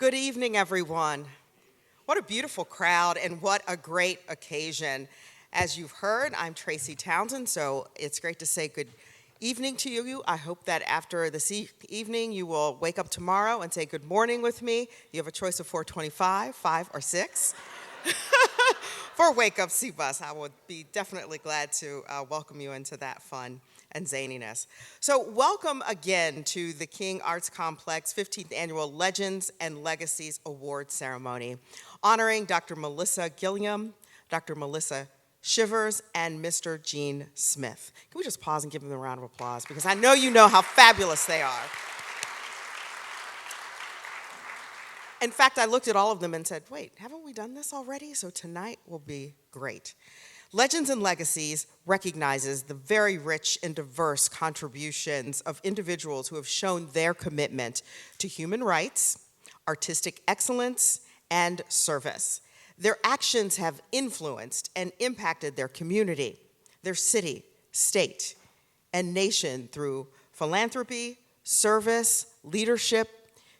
Good evening, everyone. What a beautiful crowd and what a great occasion. As you've heard, I'm Tracy Townsend, so it's great to say good evening to you. I hope that after this evening, you will wake up tomorrow and say good morning with me. You have a choice of 4:25, 5, or 6. For Wake Up C Bus, I would be definitely glad to welcome you into that fun and zaniness. So welcome again to the King Arts Complex 15th Annual Legends and Legacies Award Ceremony, honoring Dr. Melissa Gilliam, Dr. Melissa Shivers, and Mr. Gene Smith. Can we just pause and give them a round of applause? Because I know you know how fabulous they are. In fact, I looked at all of them and said, wait, haven't we done this already? So tonight will be great. Legends and Legacies recognizes the very rich and diverse contributions of individuals who have shown their commitment to human rights, artistic excellence, and service. Their actions have influenced and impacted their community, their city, state, and nation through philanthropy, service, leadership,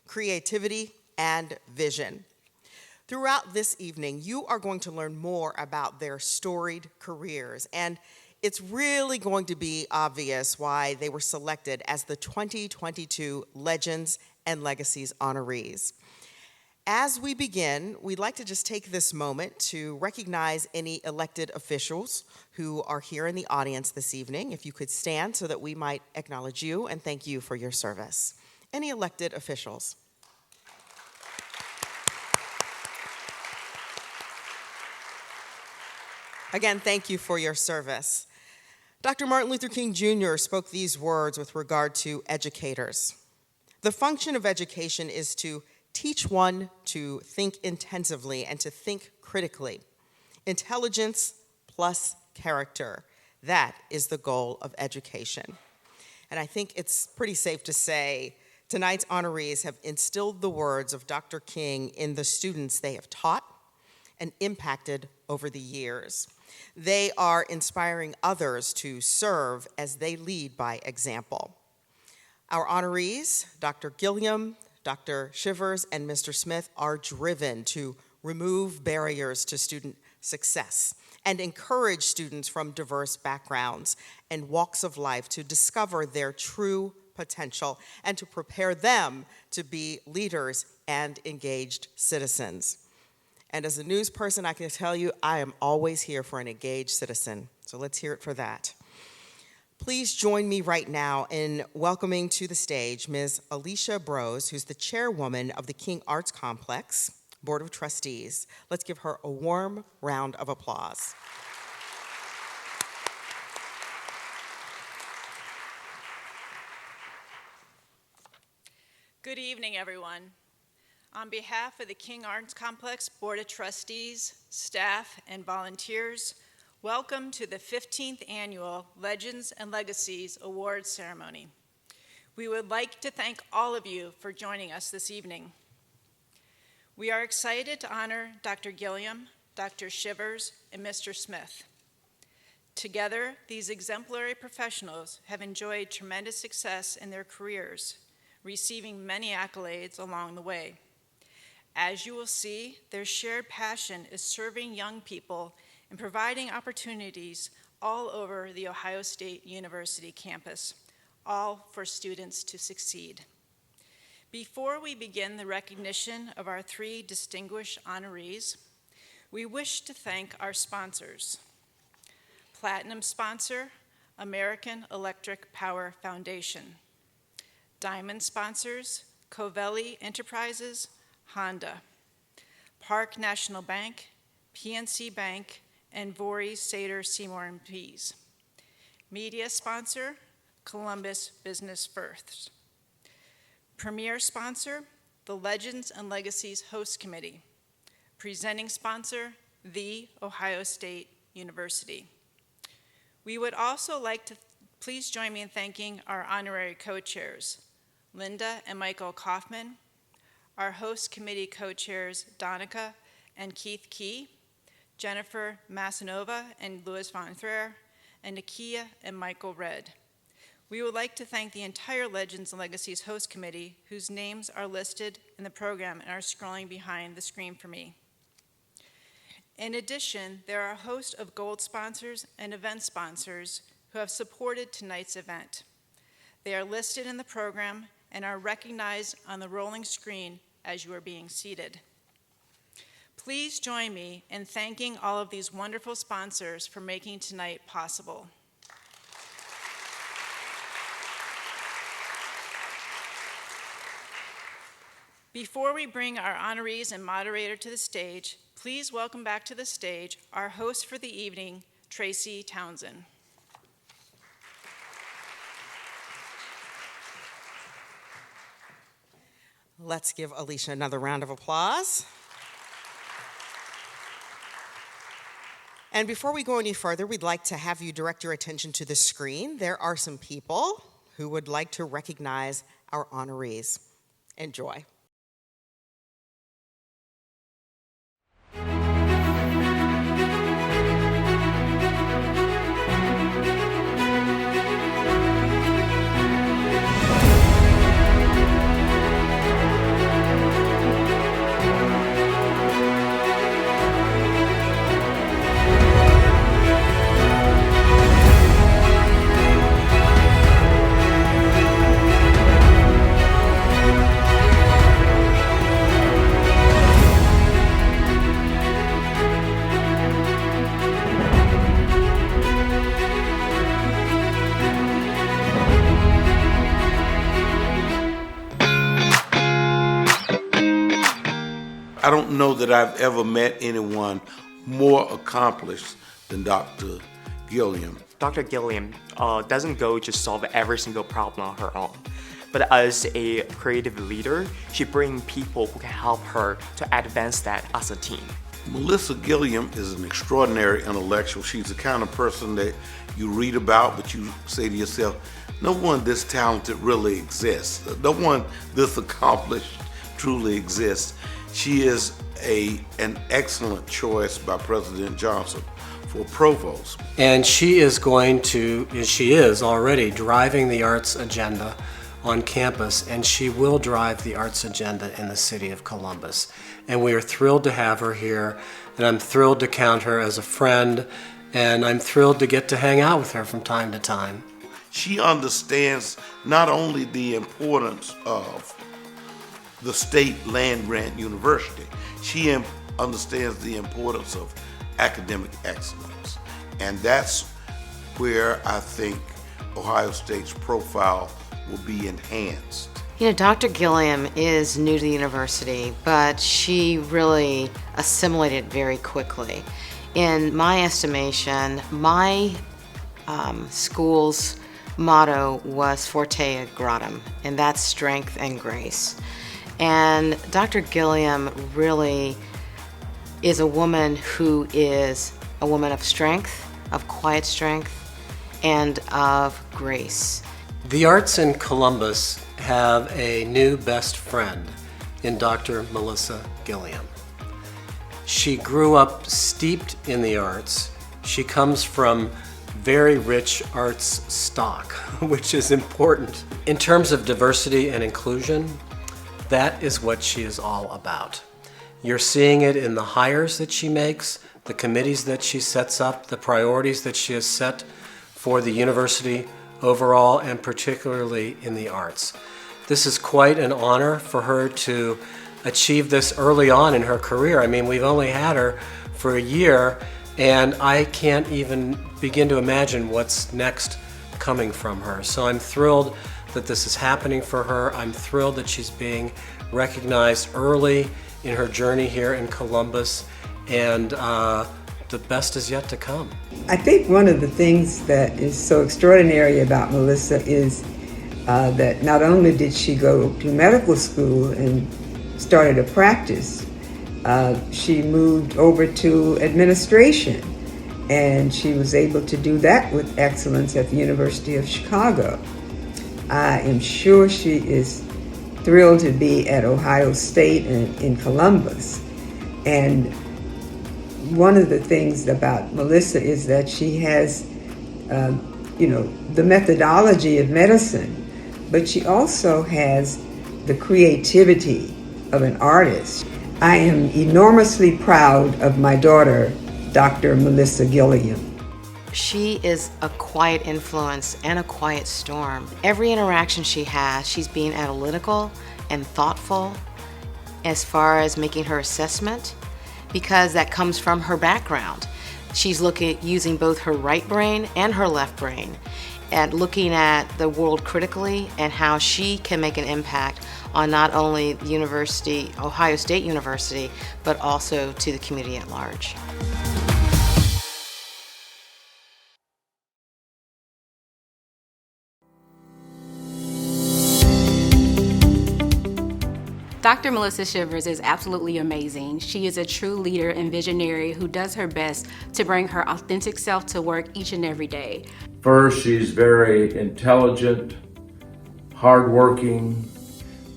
creativity, and vision. Throughout this evening, you are going to learn more about their storied careers, and it's really going to be obvious why they were selected as the 2022 Legends and Legacies honorees. As we begin, we'd like to just take this moment to recognize any elected officials who are here in the audience this evening. If you could stand so that we might acknowledge you and thank you for your service. Any elected officials? Again, thank you for your service. Dr. Martin Luther King Jr. spoke these words with regard to educators. The function of education is to teach one to think intensively and to think critically. Intelligence plus character. That is the goal of education. And I think it's pretty safe to say tonight's honorees have instilled the words of Dr. King in the students they have taught and impacted over the years. They are inspiring others to serve as they lead by example. Our honorees, Dr. Gilliam, Dr. Shivers, and Mr. Smith, are driven to remove barriers to student success and encourage students from diverse backgrounds and walks of life to discover their true potential and to prepare them to be leaders and engaged citizens. And as a news person, I can tell you I am always here for an engaged citizen. So let's hear it for that. Please join me right now in welcoming to the stage Ms. Alicia Brose, who's the chairwoman of the King Arts Complex Board of Trustees. Let's give her a warm round of applause. Good evening, everyone. On behalf of the King Arts Complex Board of Trustees, staff, and volunteers, welcome to the 15th Annual Legends and Legacies Awards Ceremony. We would like to thank all of you for joining us this evening. We are excited to honor Dr. Gilliam, Dr. Shivers, and Mr. Smith. Together, these exemplary professionals have enjoyed tremendous success in their careers, receiving many accolades along the way. As you will see, their shared passion is serving young people and providing opportunities all over the Ohio State University campus, all for students to succeed. Before we begin the recognition of our 3 distinguished honorees, we wish to thank our sponsors. Platinum sponsor, American Electric Power Foundation. Diamond sponsors, Covelli Enterprises, Honda. Park National Bank, PNC Bank, and Voorhees, Sater, Seymour, and Pease. Media sponsor, Columbus Business First. Premier sponsor, the Legends and Legacies Host Committee. Presenting sponsor, The Ohio State University. We would also like to please join me in thanking our honorary co-chairs, Linda and Michael Kaufman, our host committee co-chairs, Donica and Keith Key, Jennifer Massanova and Louis Von Threr, and Nakia and Michael Red. We would like to thank the entire Legends and Legacies host committee, whose names are listed in the program and are scrolling behind the screen for me. In addition, there are a host of gold sponsors and event sponsors who have supported tonight's event. They are listed in the program and are recognized on the rolling screen as you are being seated. Please join me in thanking all of these wonderful sponsors for making tonight possible. Before we bring our honorees and moderator to the stage, please welcome back to the stage our host for the evening, Tracy Townsend. Let's give Alicia another round of applause. And before we go any further, we'd like to have you direct your attention to the screen. There are some people who would like to recognize our honorees. Enjoy. I don't know that I've ever met anyone more accomplished than Dr. Gilliam. Dr. Gilliam doesn't go to solve every single problem on her own. But as a creative leader, she brings people who can help her to advance that as a team. Melissa Gilliam is an extraordinary intellectual. She's the kind of person that you read about, but you say to yourself, no one this talented really exists. No one this accomplished truly exists. She is an excellent choice by President Johnson for Provost. And she is already driving the arts agenda on campus, and she will drive the arts agenda in the city of Columbus. And we are thrilled to have her here, and I'm thrilled to count her as a friend, and I'm thrilled to get to hang out with her from time to time. She understands not only the importance of the state land-grant university, she understands the importance of academic excellence. And that's where I think Ohio State's profile will be enhanced. You know, Dr. Gilliam is new to the university, but she really assimilated very quickly. In my estimation, my school's motto was Forte Gratum, and that's strength and grace. And Dr. Gilliam really is a woman who is a woman of strength, of quiet strength, and of grace. The arts in Columbus have a new best friend in Dr. Melissa Gilliam. She grew up steeped in the arts. She comes from very rich arts stock, which is important. In terms of diversity and inclusion, that is what she is all about. You're seeing it in the hires that she makes, the committees that she sets up, the priorities that she has set for the university overall, and particularly in the arts. This is quite an honor for her to achieve this early on in her career. I mean, we've only had her for a year, and I can't even begin to imagine what's next coming from her. So I'm thrilled that this is happening for her. I'm thrilled that she's being recognized early in her journey here in Columbus, and the best is yet to come. I think one of the things that is so extraordinary about Melissa is that not only did she go to medical school and started a practice, she moved over to administration, and she was able to do that with excellence at the University of Chicago. I am sure she is thrilled to be at Ohio State and in Columbus. And one of the things about Melissa is that she has, the methodology of medicine, but she also has the creativity of an artist. I am enormously proud of my daughter, Dr. Melissa Gilliam. She is a quiet influence and a quiet storm. Every interaction she has, she's being analytical and thoughtful as far as making her assessment, because that comes from her background. She's using both her right brain and her left brain, and looking at the world critically and how she can make an impact on not only the university, Ohio State University, but also to the community at large. Dr. Melissa Shivers is absolutely amazing. She is a true leader and visionary who does her best to bring her authentic self to work each and every day. First, she's very intelligent, hardworking,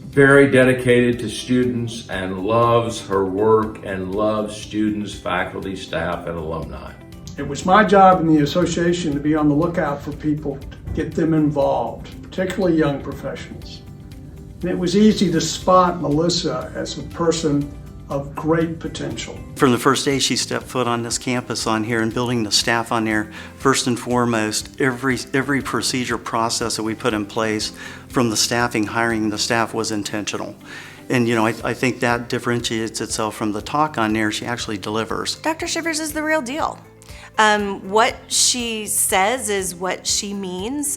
very dedicated to students, and loves her work and loves students, faculty, staff, and alumni. It was my job in the association to be on the lookout for people, to get them involved, particularly young professionals. And it was easy to spot Melissa as a person of great potential. From the first day she stepped foot on this campus on here and building the staff on there, first and foremost, every procedure process that we put in place, from the staffing, hiring the staff, was intentional. And I think that differentiates itself from the talk on there. She actually delivers. Dr. Shivers is the real deal. What she says is what she means.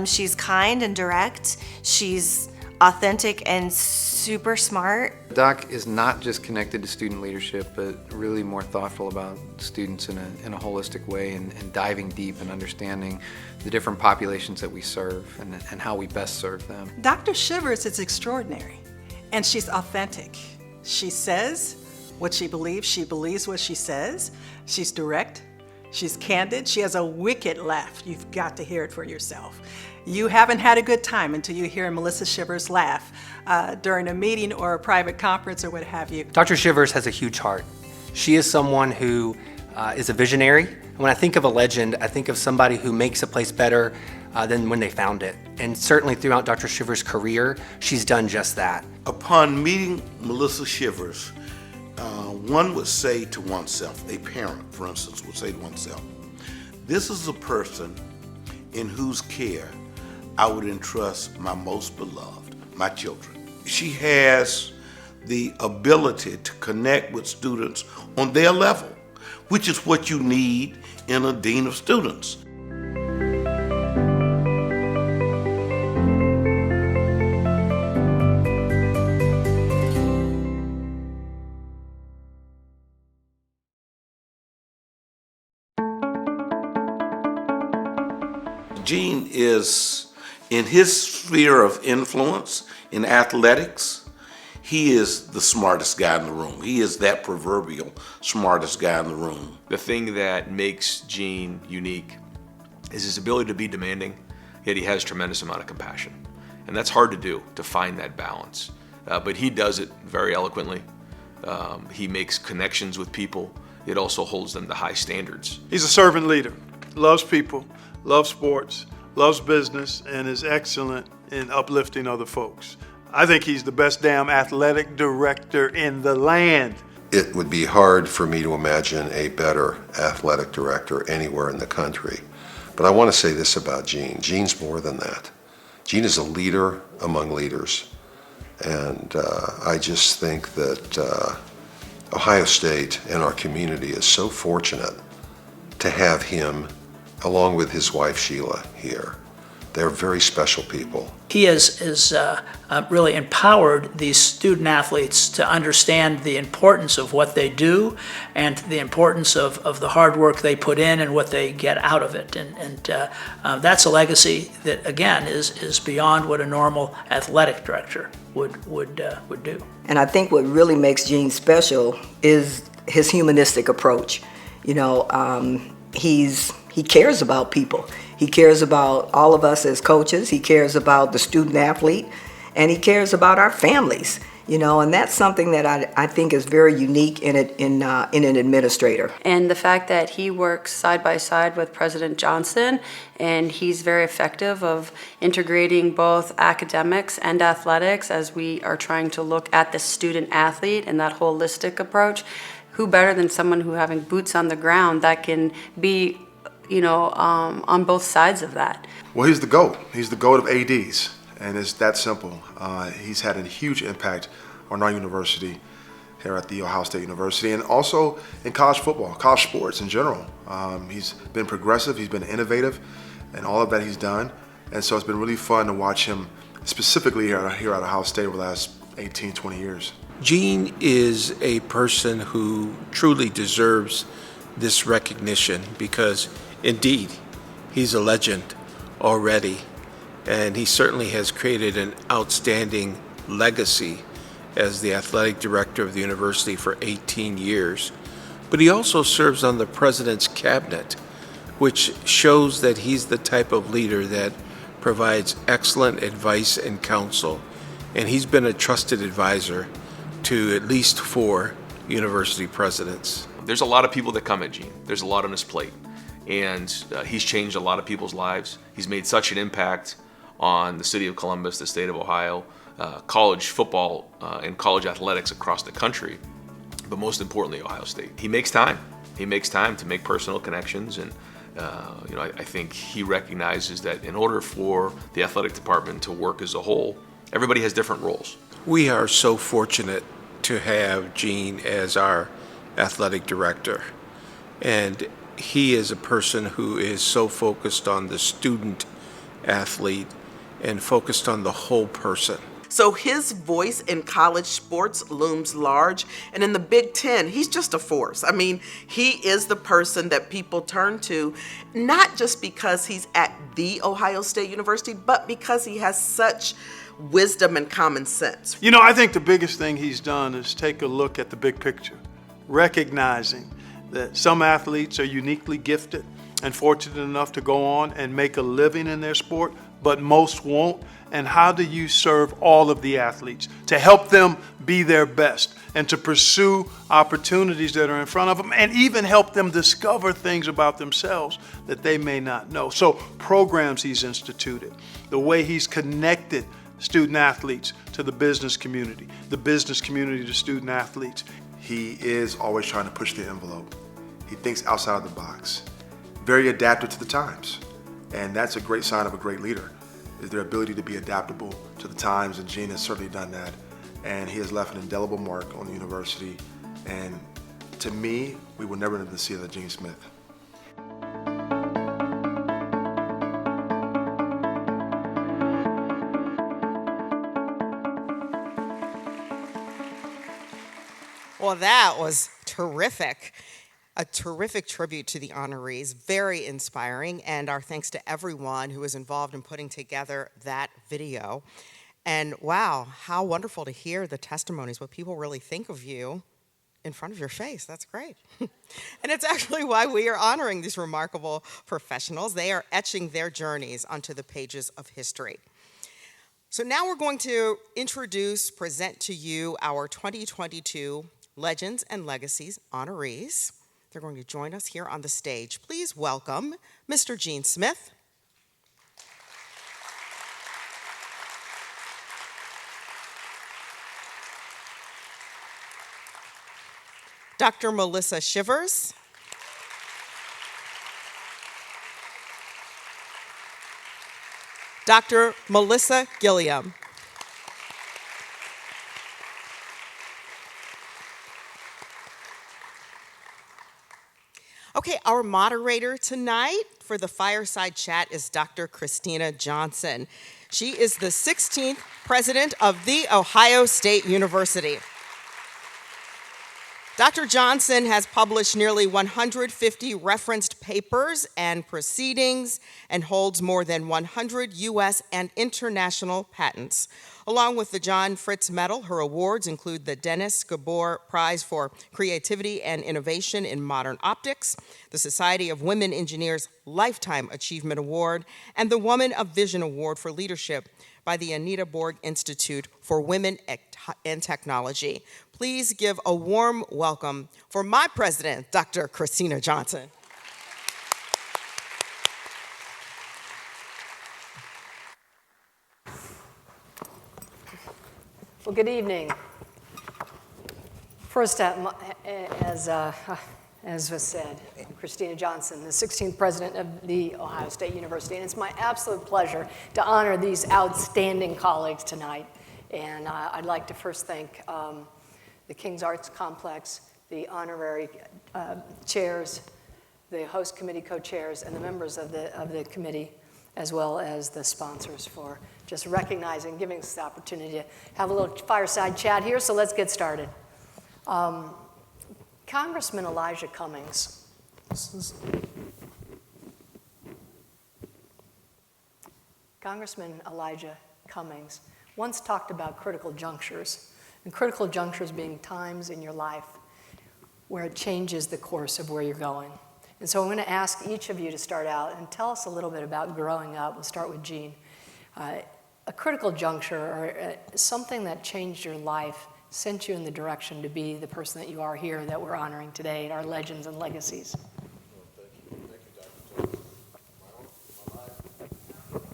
She's kind and direct. She's authentic and super smart. Doc is not just connected to student leadership, but really more thoughtful about students in a holistic way, and diving deep and understanding the different populations that we serve and how we best serve them. Dr. Shivers is extraordinary, and she's authentic. She says what she believes what she says. She's direct, she's candid, she has a wicked laugh. You've got to hear it for yourself. You haven't had a good time until you hear Melissa Shivers laugh during a meeting or a private conference or what have you. Dr. Shivers has a huge heart. She is someone who is a visionary. And when I think of a legend, I think of somebody who makes a place better than when they found it. And certainly throughout Dr. Shivers' career, she's done just that. Upon meeting Melissa Shivers, one would say to oneself, a parent, for instance, would say to oneself, this is a person in whose care I would entrust my most beloved, my children. She has the ability to connect with students on their level, which is what you need in a dean of students. Gene is, in his sphere of influence in athletics, he is the smartest guy in the room. He is that proverbial smartest guy in the room. The thing that makes Gene unique is his ability to be demanding, yet he has a tremendous amount of compassion. And that's hard to do, to find that balance. But he does it very eloquently. He makes connections with people. It also holds them to high standards. He's a servant leader, loves people, loves sports, loves business, and is excellent in uplifting other folks. I think he's the best damn athletic director in the land. It would be hard for me to imagine a better athletic director anywhere in the country. But I want to say this about Gene. Gene's more than that. Gene is a leader among leaders. And I just think that Ohio State and our community is so fortunate to have him along with his wife Sheila here. They're very special people. He has really empowered these student athletes to understand the importance of what they do and the importance of the hard work they put in and what they get out of it. And that's a legacy that, again, is beyond what a normal athletic director would do. And I think what really makes Gene special is his humanistic approach. You know, he cares about people. He cares about all of us as coaches. He cares about the student athlete, and he cares about our families. You know, and that's something that I think is very unique in an administrator. And the fact that he works side by side with President Johnson, and he's very effective of integrating both academics and athletics as we are trying to look at the student athlete and that holistic approach. Who better than someone who having boots on the ground that can be, on both sides of that? Well, he's the GOAT. He's the GOAT of ADs. And it's that simple. He's had a huge impact on our university here at The Ohio State University, and also in college football, college sports in general. He's been progressive, he's been innovative, and all of that he's done. And so it's been really fun to watch him, specifically here at Ohio State over the last 18, 20 years. Gene is a person who truly deserves this recognition because, indeed, he's a legend already. And he certainly has created an outstanding legacy as the athletic director of the university for 18 years. But he also serves on the president's cabinet, which shows that he's the type of leader that provides excellent advice and counsel. And he's been a trusted advisor to at least 4 university presidents. There's a lot of people that come at Gene. There's a lot on his plate. And he's changed a lot of people's lives. He's made such an impact on the city of Columbus, the state of Ohio, college football and college athletics across the country, but most importantly, Ohio State. He makes time. He makes time to make personal connections, and I think he recognizes that in order for the athletic department to work as a whole, everybody has different roles. We are so fortunate to have Gene as our athletic director, and he is a person who is so focused on the student athlete and focused on the whole person. So his voice in college sports looms large, and in the Big Ten, he's just a force. I mean, he is the person that people turn to, not just because he's at the Ohio State University, but because he has such wisdom and common sense. You know, I think the biggest thing he's done is take a look at the big picture, recognizing that some athletes are uniquely gifted and fortunate enough to go on and make a living in their sport, but most won't. And how do you serve all of the athletes to help them be their best and to pursue opportunities that are in front of them and even help them discover things about themselves that they may not know? So programs he's instituted, the way he's connected student athletes to the business community to student athletes. He is always trying to push the envelope. He thinks outside the box, very adaptive to the times. And that's a great sign of a great leader, is their ability to be adaptable to the times, and Gene has certainly done that. And he has left an indelible mark on the university. And to me, we will never live to see the Gene Smith. Well, that was terrific. A terrific tribute to the honorees, very inspiring, and our thanks to everyone who was involved in putting together that video. And wow, how wonderful to hear the testimonies, what people really think of you in front of your face. That's great. And it's actually why we are honoring these remarkable professionals. They are etching their journeys onto the pages of history. So now we're going to present to you our 2022 Legends and Legacies honorees. They're going to join us here on the stage. Please welcome Mr. Gene Smith, Dr. Melissa Shivers, Dr. Melissa Gilliam, okay, our moderator tonight for the fireside chat is Dr. Christina Johnson. She is the 16th president of The Ohio State University. Dr. Johnson has published nearly 150 referenced papers and proceedings and holds more than 100 U.S. and international patents. Along with the John Fritz Medal, her awards include the Dennis Gabor Prize for Creativity and Innovation in Modern Optics, the Society of Women Engineers Lifetime Achievement Award, and the Woman of Vision Award for Leadership, by the Anita Borg Institute for Women in Technology. Please give a warm welcome for my president, Dr. Christina Johnson. Well, good evening. First, as was said, I'm Christina Johnson, the 16th president of the Ohio State University, and it's my absolute pleasure to honor these outstanding colleagues tonight. And I'd like to first thank the King's Arts Complex, the honorary chairs, the host committee co-chairs, and the members of the committee, as well as the sponsors for just recognizing, giving us the opportunity to have a little fireside chat here. So let's get started. Congressman Elijah Cummings. Congressman Elijah Cummings once talked about critical junctures, and critical junctures being times in your life where it changes the course of where you're going. And so I'm going to ask each of you to start out and tell us a little bit about growing up. We'll start with Jean. A critical juncture or something that changed your life, sent you in the direction to be the person that you are here that we're honoring today, our legends and legacies. Thank you, Dr.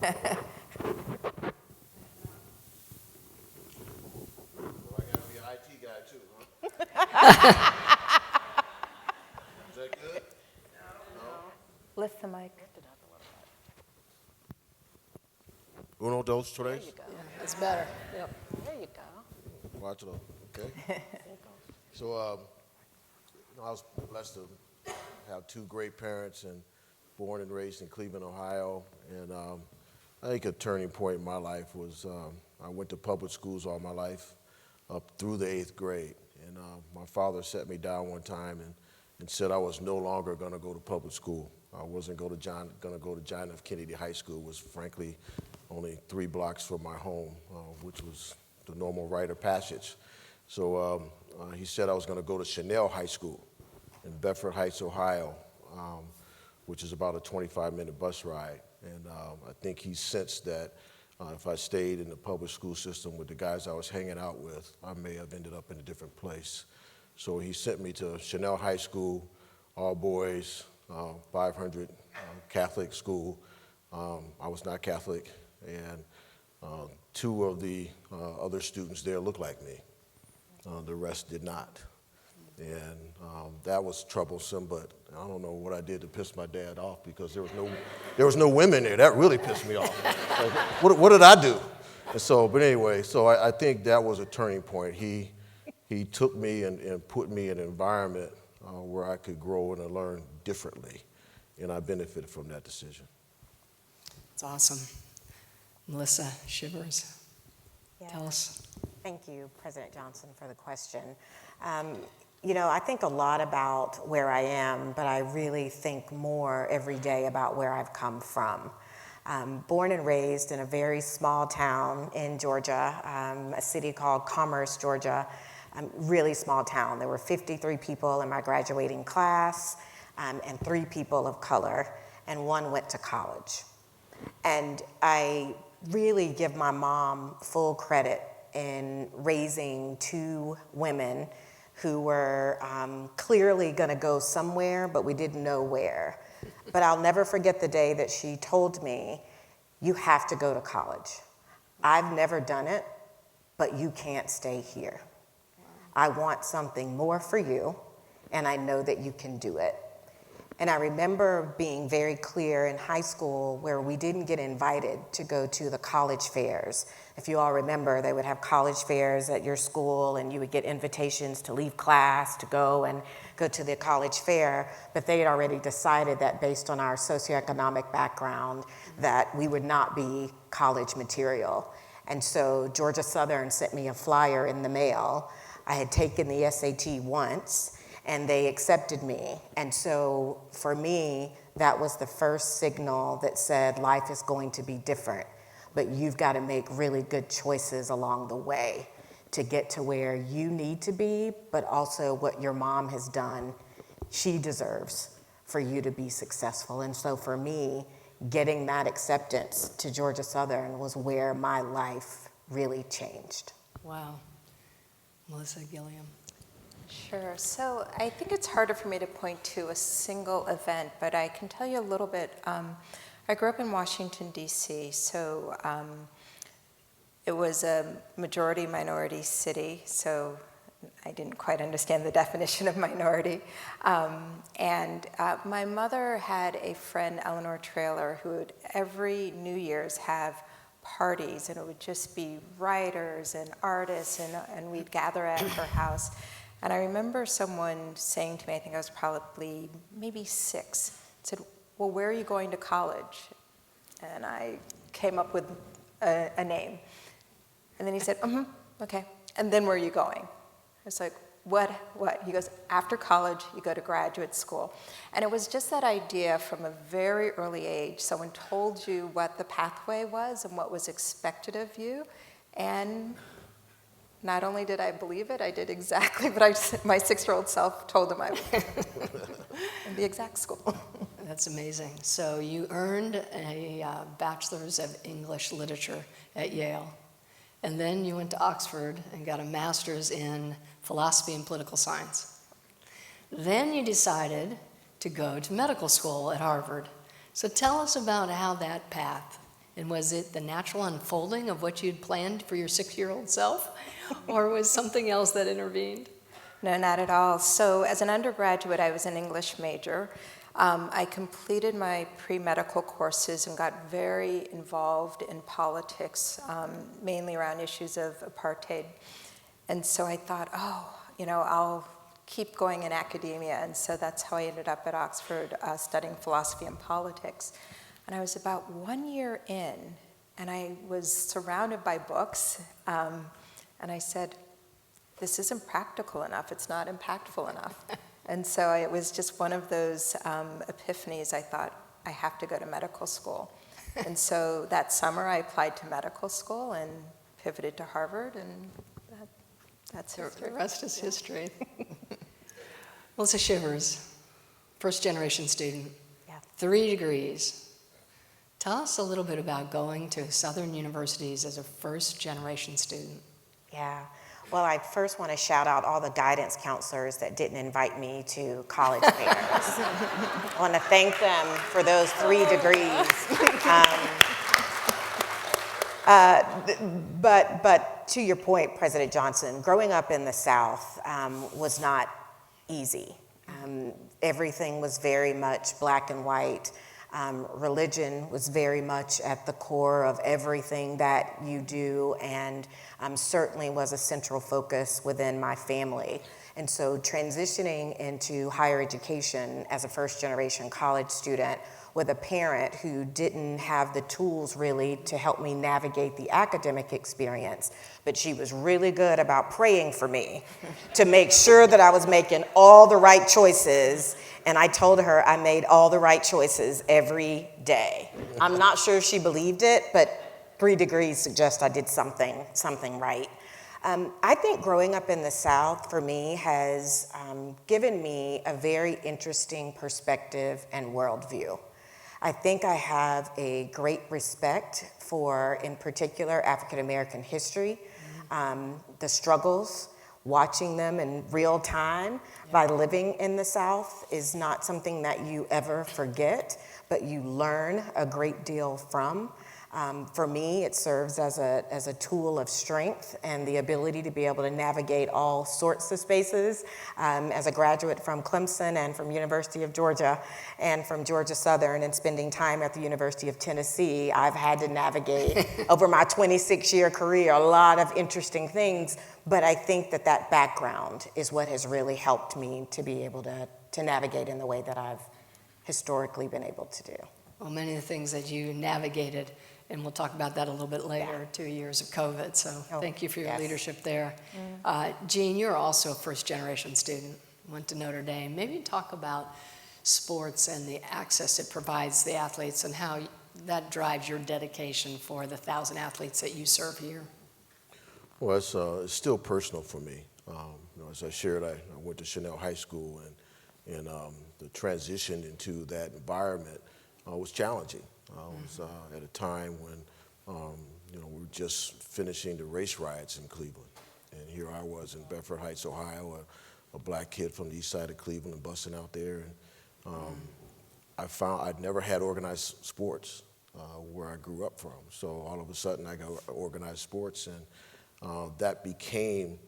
Johnson. Well, I got to be an IT guy too, huh? Is that good? No. Lift the mic. Uno, dos, tres. There you go. Yeah, that's better. Yep. There you go. Watch it, okay? So, I was blessed to have two great parents and born and raised in Cleveland, Ohio. And I think a turning point in my life was I went to public schools all my life up through the 8th grade. And my father sat me down one time and said I was no longer going to go to public school. I wasn't going to go to John F. Kennedy High School. It was frankly only 3 blocks from my home, which was the normal rite of passage. So he said I was going to go to Chanel High School in Bedford Heights, Ohio, which is about a 25-minute bus ride. And I think he sensed that if I stayed in the public school system with the guys I was hanging out with, I may have ended up in a different place. So he sent me to Chanel High School, all boys, 500 Catholic school. I was not Catholic, and 2 of the other students there looked like me. The rest did not. And that was troublesome, but I don't know what I did to piss my dad off because there was no women there. That really pissed me off. Like, what did I do? And so, but anyway, so I think that was a turning point. He took me and put me in an environment where I could grow and learn differently, and I benefited from that decision. It's awesome. Melissa Shivers, tell us. Thank you, President Johnson, for the question. You know, I think a lot about where I am, but I really think more every day about where I've come from. Born and raised in a very small town in Georgia, a city called Commerce, Georgia. Really small town. There were 53 people in my graduating class, and 3 people of color, and 1 went to college. And I really give my mom full credit in raising 2 women who were clearly going to go somewhere, but we didn't know where. But I'll never forget the day that she told me, you have to go to college. I've never done it, but you can't stay here. I want something more for you, and I know that you can do it. And I remember being very clear in high school where we didn't get invited to go to the college fairs. If you all remember, they would have college fairs at your school and you would get invitations to leave class to go to the college fair, but they had already decided that based on our socioeconomic background that we would not be college material. And so Georgia Southern sent me a flyer in the mail. I had taken the SAT once, and they accepted me. And so for me, that was the first signal that said life is going to be different, but you've got to make really good choices along the way to get to where you need to be, but also what your mom has done, she deserves for you to be successful. And so for me, getting that acceptance to Georgia Southern was where my life really changed. Wow. Melissa Gilliam. Sure. So I think it's harder for me to point to a single event, but I can tell you a little bit. I grew up in Washington, D.C., so it was a majority-minority city, so I didn't quite understand the definition of minority. And my mother had a friend, Eleanor Traylor, who would every New Year's have parties, and it would just be writers and artists, and we'd gather at her house. And I remember someone saying to me, I think I was probably maybe 6, said, well, where are you going to college? And I came up with a name. And then he said, okay. And then where are you going? I was like, what? He goes, after college, you go to graduate school. And it was just that idea from a very early age. Someone told you what the pathway was and what was expected of you. And not only did I believe it, I did exactly what my 6-year-old self told him I would. In the exact school. That's amazing. So you earned a bachelor's of English literature at Yale. And then you went to Oxford and got a master's in philosophy and political science. Then you decided to go to medical school at Harvard. So tell us about how that path, and was it the natural unfolding of what you'd planned for your 6-year-old self, or was something else that intervened? No, not at all. So as an undergraduate, I was an English major. I completed my pre-medical courses and got very involved in politics, mainly around issues of apartheid. And so I thought, I'll keep going in academia. And so that's how I ended up at Oxford studying philosophy and politics. And I was about 1 year in, and I was surrounded by books. And I said, this isn't practical enough. It's not impactful enough. And so it was just one of those epiphanies. I thought, I have to go to medical school. And so that summer I applied to medical school and pivoted to Harvard, and that's history. The rest is history. Melissa Shivers, first-generation student, 3 degrees. Tell us a little bit about going to Southern universities as a first-generation student. Yeah. Well, I first want to shout out all the guidance counselors that didn't invite me to college fairs. I want to thank them for those 3 degrees. But to your point, President Johnson, growing up in the South was not easy. Everything was very much black and white. Religion was very much at the core of everything that you do, and certainly was a central focus within my family. And so transitioning into higher education as a first-generation college student with a parent who didn't have the tools really to help me navigate the academic experience, but she was really good about praying for me to make sure that I was making all the right choices. And I told her I made all the right choices every day. I'm not sure she believed it, but 3 degrees suggest I did something right. I think growing up in the South for me has given me a very interesting perspective and worldview. I think I have a great respect for, in particular, African American history, the struggles. Watching them in real time by living in the South is not something that you ever forget, but you learn a great deal from. For me, it serves as a tool of strength and the ability to be able to navigate all sorts of spaces. As a graduate from Clemson and from University of Georgia and from Georgia Southern and spending time at the University of Tennessee, I've had to navigate over my 26-year career a lot of interesting things, but I think that background is what has really helped me to be able to navigate in the way that I've historically been able to do. Well, many of the things that you navigated, and we'll talk about that a little bit later, 2 years of COVID, so thank you for your leadership there. Jean, you're also a first-generation student, went to Notre Dame. Maybe talk about sports and the access it provides the athletes and how that drives your dedication for the 1,000 athletes that you serve here. Well, it's still personal for me. As I shared, I went to Chanel High School, and the transition into that environment was challenging. It was at a time when, we were just finishing the race riots in Cleveland. And here I was in Bedford Heights, Ohio, a black kid from the east side of Cleveland and busting out there. And I found I'd never had organized sports where I grew up from. So all of a sudden I got organized sports, and that became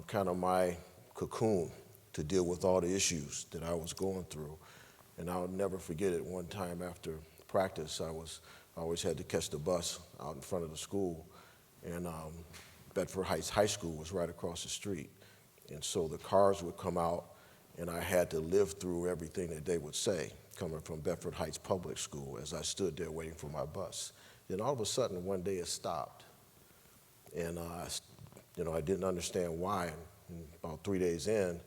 kind of my cocoon to deal with all the issues that I was going through. And I'll never forget it. One time after practice, I always had to catch the bus out in front of the school, and Bedford Heights High School was right across the street. And so the cars would come out, and I had to live through everything that they would say, coming from Bedford Heights Public School, as I stood there waiting for my bus. Then all of a sudden, one day it stopped. And I didn't understand why. And about 3 days in,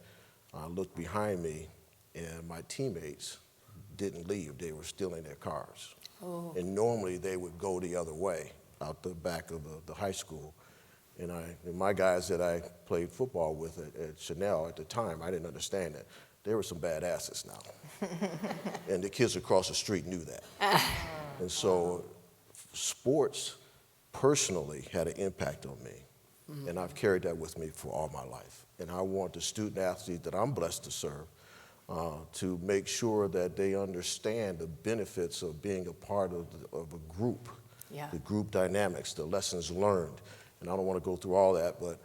I looked behind me, and my teammates didn't leave. They were still in their cars. Oh. And normally they would go the other way, out the back of the high school. And my guys that I played football with at Chanel at the time, I didn't understand that. There were some badasses now. And the kids across the street knew that. And so sports personally had an impact on me. Mm-hmm. And I've carried that with me for all my life. And I want the student athlete that I'm blessed to serve to make sure that they understand the benefits of being a part of a group, the group dynamics, the lessons learned. And I don't want to go through all that, but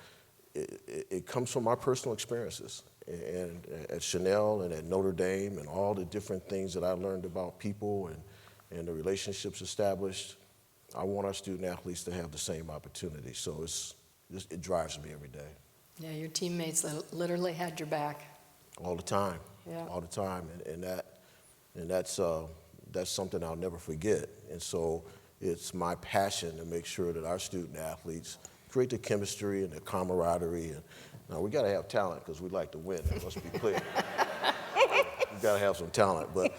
it comes from my personal experiences. And at Chanel and at Notre Dame and all the different things that I learned about people and the relationships established, I want our student athletes to have the same opportunity. So it drives me every day. Yeah, your teammates literally had your back. All the time, yeah. all the time. And that's something I'll never forget. And so it's my passion to make sure that our student athletes create the chemistry and the camaraderie. And now we got to have talent because we like to win. That must be clear. We got to have some talent. But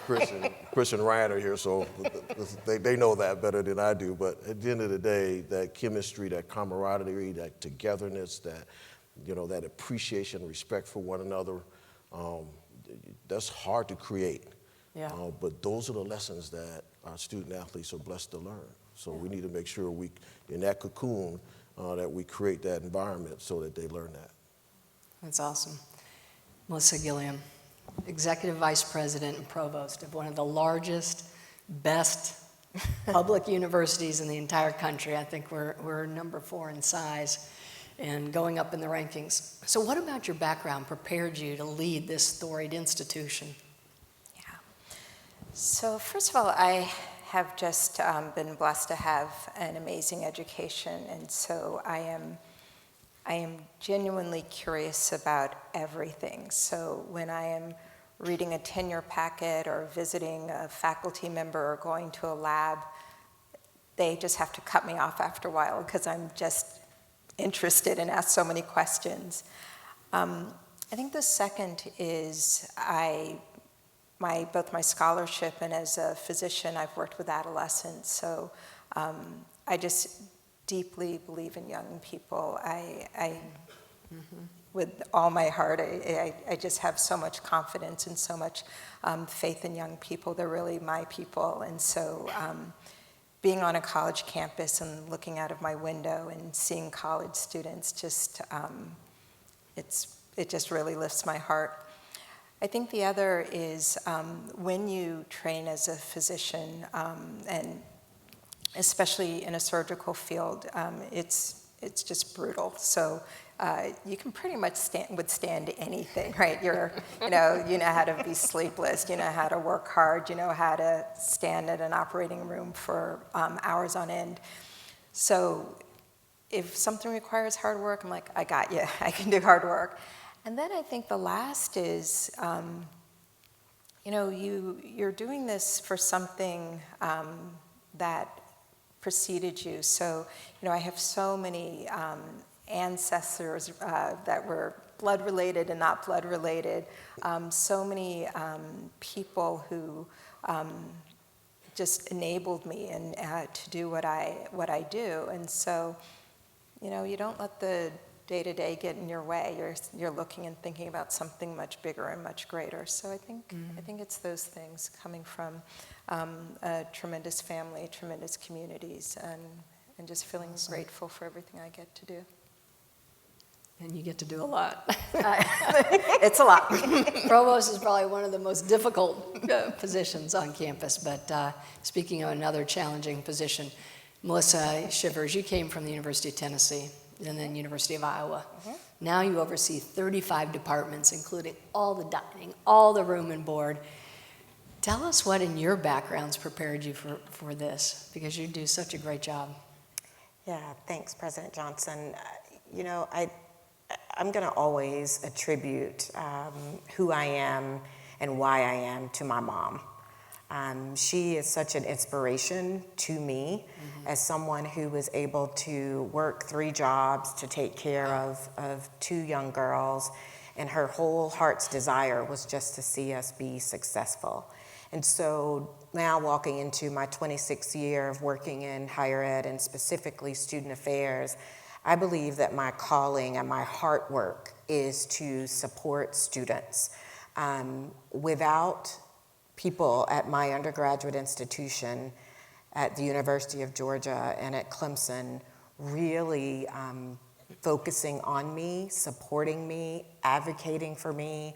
Chris and Ryan are here, so they know that better than I do. But at the end of the day, that chemistry, that camaraderie, that togetherness, that appreciation, respect for one another, that's hard to create. Yeah. But those are the lessons that our student athletes are blessed to learn. So we need to make sure in that cocoon, that we create that environment so that they learn that. That's awesome. Melissa Gilliam, Executive Vice President and Provost of one of the largest, best public universities in the entire country. I think we're number 4 in size and going up in the rankings. So what about your background prepared you to lead this storied institution? So first of all, I have just been blessed to have an amazing education, and so I am genuinely curious about everything. So when I am reading a tenure packet or visiting a faculty member or going to a lab, they just have to cut me off after a while because I'm just interested and ask so many questions. I think the second is both my scholarship and as a physician, I've worked with adolescents. So I just deeply believe in young people. With all my heart, I just have so much confidence and so much faith in young people. They're really my people. And so being on a college campus and looking out of my window and seeing college students, it just really lifts my heart. I think the other is when you train as a physician, and especially in a surgical field, it's just brutal. So you can pretty much withstand anything, right? You know how to be sleepless, you know how to work hard, you know how to stand in an operating room for hours on end. So if something requires hard work, I'm like, I got you, I can do hard work. And then I think the last is, you're doing this for something that preceded you. So, I have so many ancestors that were blood related and not blood related. So many people who just enabled me to do what I do. And so, you don't let the day-to-day get in your way. You're looking and thinking about something much bigger and much greater. So I think it's those things coming from a tremendous family, tremendous communities, and just feeling grateful for everything I get to do. And you get to do a lot. It's a lot. Provost is probably one of the most difficult positions on campus, but speaking of another challenging position, Melissa Shivers, you came from the University of Tennessee and then University of Iowa. Now you oversee 35 departments, including all the dining, all the room and board. Tell us what in your backgrounds prepared you for this, because you do such a great job. Yeah, thanks, President Johnson. You know, I'm going to always attribute who I am and why I am to my mom. She is such an inspiration to me as someone who was able to work 3 jobs to take care of 2 young girls, and her whole heart's desire was just to see us be successful. And so now walking into my 26th year of working in higher ed and specifically student affairs, I believe that my calling and my heart work is to support students. Without people at my undergraduate institution at the University of Georgia and at Clemson really focusing on me, supporting me, advocating for me,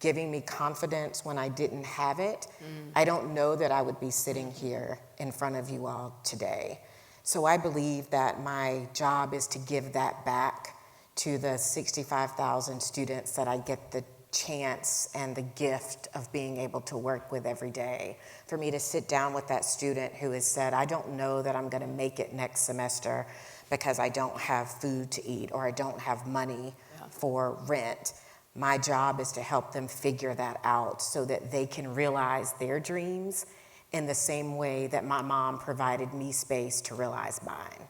giving me confidence when I didn't have it, I don't know that I would be sitting here in front of you all today. So I believe that my job is to give that back to the 65,000 students that I get the chance and the gift of being able to work with every day. For me to sit down with that student who has said, I don't know that I'm going to make it next semester because I don't have food to eat or I don't have money for rent. My job is to help them figure that out so that they can realize their dreams in the same way that my mom provided me space to realize mine.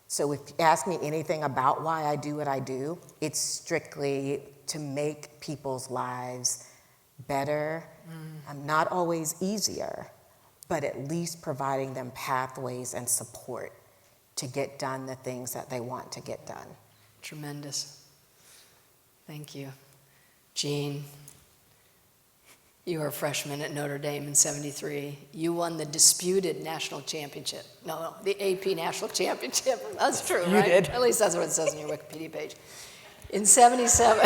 So if you ask me anything about why I do what I do, it's strictly to make people's lives better, not always easier, but at least providing them pathways and support to get done the things that they want to get done. Tremendous. Thank you. Jean, you were a freshman at Notre Dame in '73. You won the disputed national championship. No, the AP national championship. That's true, right? You did. At least that's what it says on your Wikipedia page. In 77,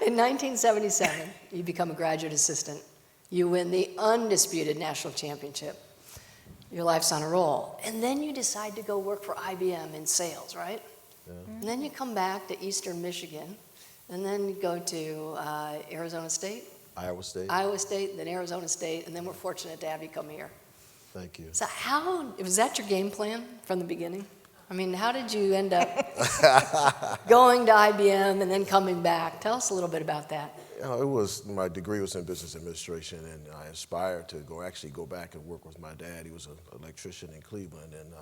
in 1977, you become a graduate assistant. You win the undisputed national championship. Your life's on a roll. And then you decide to go work for IBM in sales, right? Yeah. And then you come back to Eastern Michigan, and then you go to Arizona State? Iowa State. Iowa State, then Arizona State, and then we're fortunate to have you come here. Thank you. So was that your game plan from the beginning? I mean, how did you end up going to IBM and then coming back? Tell us a little bit about that. You know, my degree was in business administration, and I aspired to go back and work with my dad. He was an electrician in Cleveland, and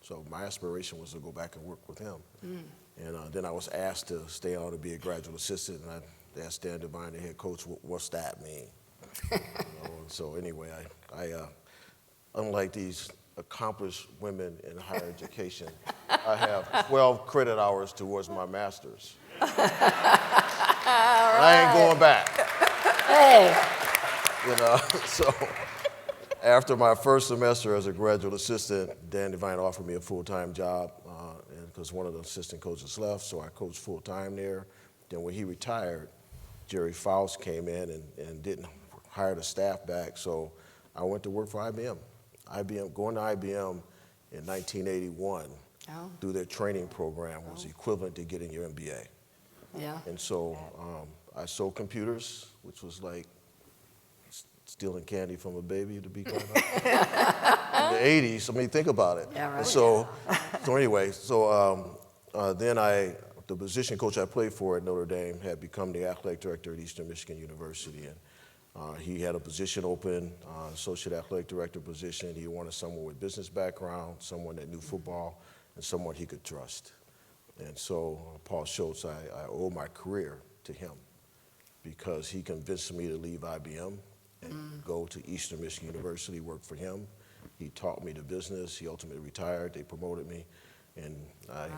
so my aspiration was to go back and work with him. And then I was asked to stay on to be a graduate assistant, and I asked Dan Devine, the head coach, what's that mean? So anyway, I unlike these accomplished women in higher education, I have 12 credit hours towards my master's. I ain't going back. Hey. You know, so after my first semester as a graduate assistant, Dan Devine offered me a full-time job because one of the assistant coaches left, so I coached full-time there. Then when he retired, Jerry Faust came in and didn't hire the staff back, so I went to work for IBM. Going to IBM in 1981 through their training program was equivalent to getting your MBA. Yeah. And so I sold computers, which was like stealing candy from a baby, to be quite honest. In the 80s, I mean, think about it. Yeah, right. And so anyway, then the position coach I played for at Notre Dame had become the athletic director at Eastern Michigan University. And he had a position open, associate athletic director position. He wanted someone with business background, someone that knew football, and someone he could trust. And so Paul Schultz, I owe my career to him because he convinced me to leave IBM and go to Eastern Michigan University, work for him. He taught me the business. He ultimately retired. They promoted me. and I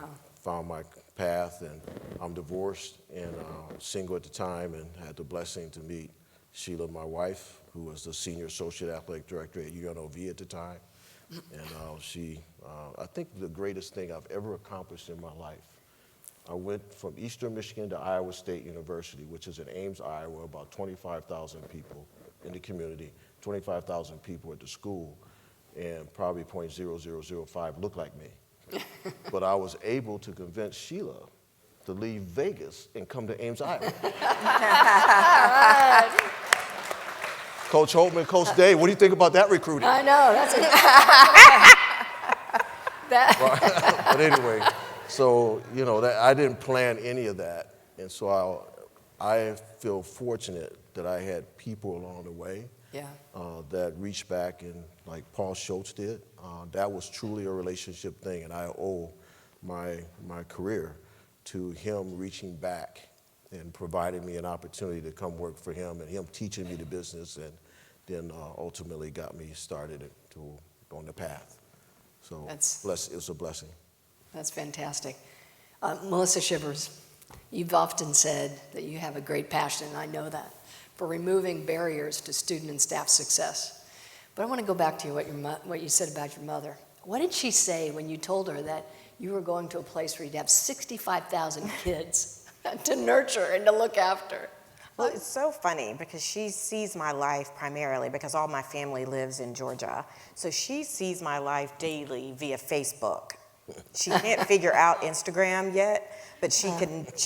found my path, and I'm divorced and single at the time, and had the blessing to meet Sheila, my wife, who was the Senior Associate Athletic Director at UNLV at the time. And I think the greatest thing I've ever accomplished in my life, I went from Eastern Michigan to Iowa State University, which is in Ames, Iowa, about 25,000 people in the community, 25,000 people at the school, and probably 0.0005 looked like me. But I was able to convince Sheila to leave Vegas and come to Ames, Iowa. Coach Holtman, Coach Day, what do you think about that recruiting? I know, that's it. But anyway, so, I didn't plan any of that. And so I feel fortunate that I had people along the way that reached back, and like Paul Schultz did. That was truly a relationship thing, and I owe my career to him reaching back and providing me an opportunity to come work for him, and him teaching me the business, and then ultimately got me started on the path. So it was a blessing. That's fantastic. Melissa Shivers, you've often said that you have a great passion, and I know that, for removing barriers to student and staff success. But I want to go back to what you said about your mother. What did she say when you told her that you were going to a place where you'd have 65,000 kids to nurture and to look after? Well, it's so funny because she sees my life primarily because all my family lives in Georgia. So she sees my life daily via Facebook. She can't figure out Instagram yet, but she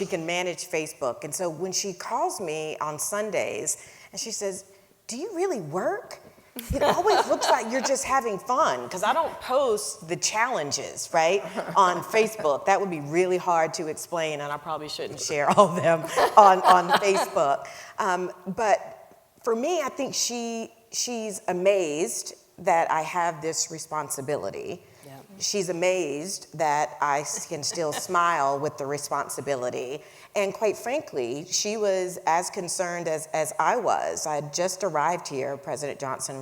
can manage Facebook. And so when she calls me on Sundays and she says, "Do you really work? It always looks like you're just having fun," because I don't post the challenges, right, on Facebook. That would be really hard to explain, and I probably shouldn't share all of them on Facebook. But for me, I think she's amazed that I have this responsibility. Yeah. She's amazed that I can still smile with the responsibility. And quite frankly, she was as concerned as I was. I had just arrived here, President Johnson,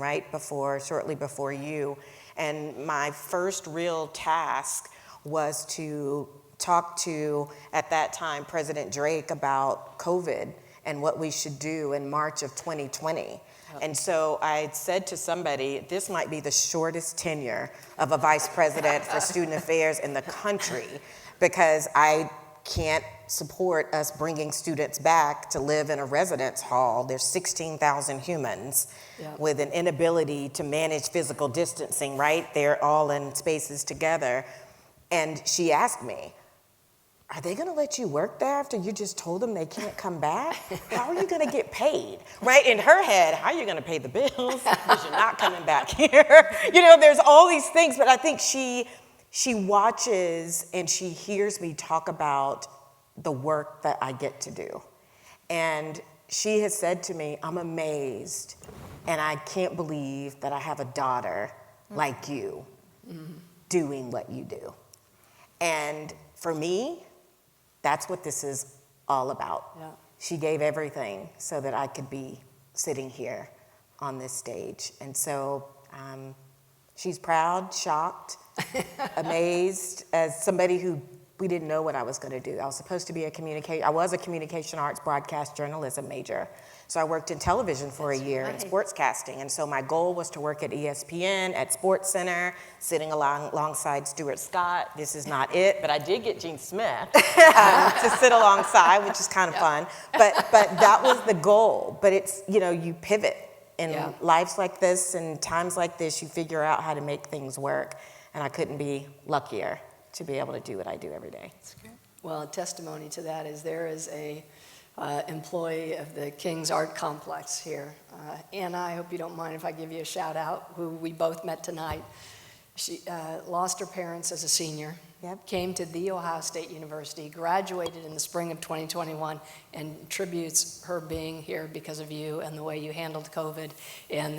shortly before you. And my first real task was to talk to, at that time, President Drake about COVID and what we should do in March of 2020. And so I said to somebody, this might be the shortest tenure of a vice president for student affairs in the country, because I can't support us bringing students back to live in a residence hall. There's 16,000 humans with an inability to manage physical distancing, right? They're all in spaces together. And she asked me, "Are they gonna let you work there after you just told them they can't come back? How are you gonna get paid?" Right, in her head, how are you gonna pay the bills because you're not coming back here? There's all these things, but I think she watches and she hears me talk about the work that I get to do. And she has said to me, "I'm amazed, and I can't believe that I have a daughter like you doing what you do." And for me, that's what this is all about. Yeah. She gave everything so that I could be sitting here on this stage. And so she's proud, shocked, amazed, as somebody who we didn't know what I was going to do. I was supposed to be I was a communication arts broadcast journalism major. So I worked in television for a year in sportscasting. And so my goal was to work at ESPN, at SportsCenter, sitting alongside Stuart Scott. This is not it, but I did get Gene Smith to sit alongside, which is kind of fun. But that was the goal. But it's, you pivot. In lives like this and times like this, you figure out how to make things work. And I couldn't be luckier to be able to do what I do every day. Well, a testimony to that is there is a employee of the King's Art Complex here. Anna, I hope you don't mind if I give you a shout out, who we both met tonight. She lost her parents as a senior, came to The Ohio State University, graduated in the spring of 2021, and attributes her being here because of you and the way you handled COVID. And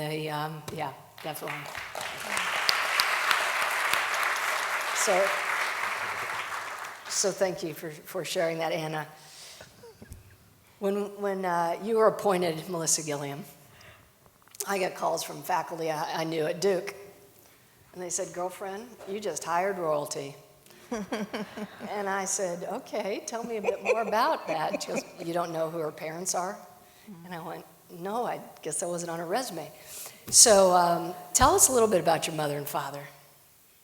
definitely. So thank you for sharing that, Anna. When you were appointed Melissa Gilliam, I got calls from faculty I knew at Duke. And they said, "Girlfriend, you just hired royalty. And I said, okay, tell me a bit more about that. She goes, you don't know who her parents are? And I went, no, I guess that wasn't on her resume. So tell us a little bit about your mother and father.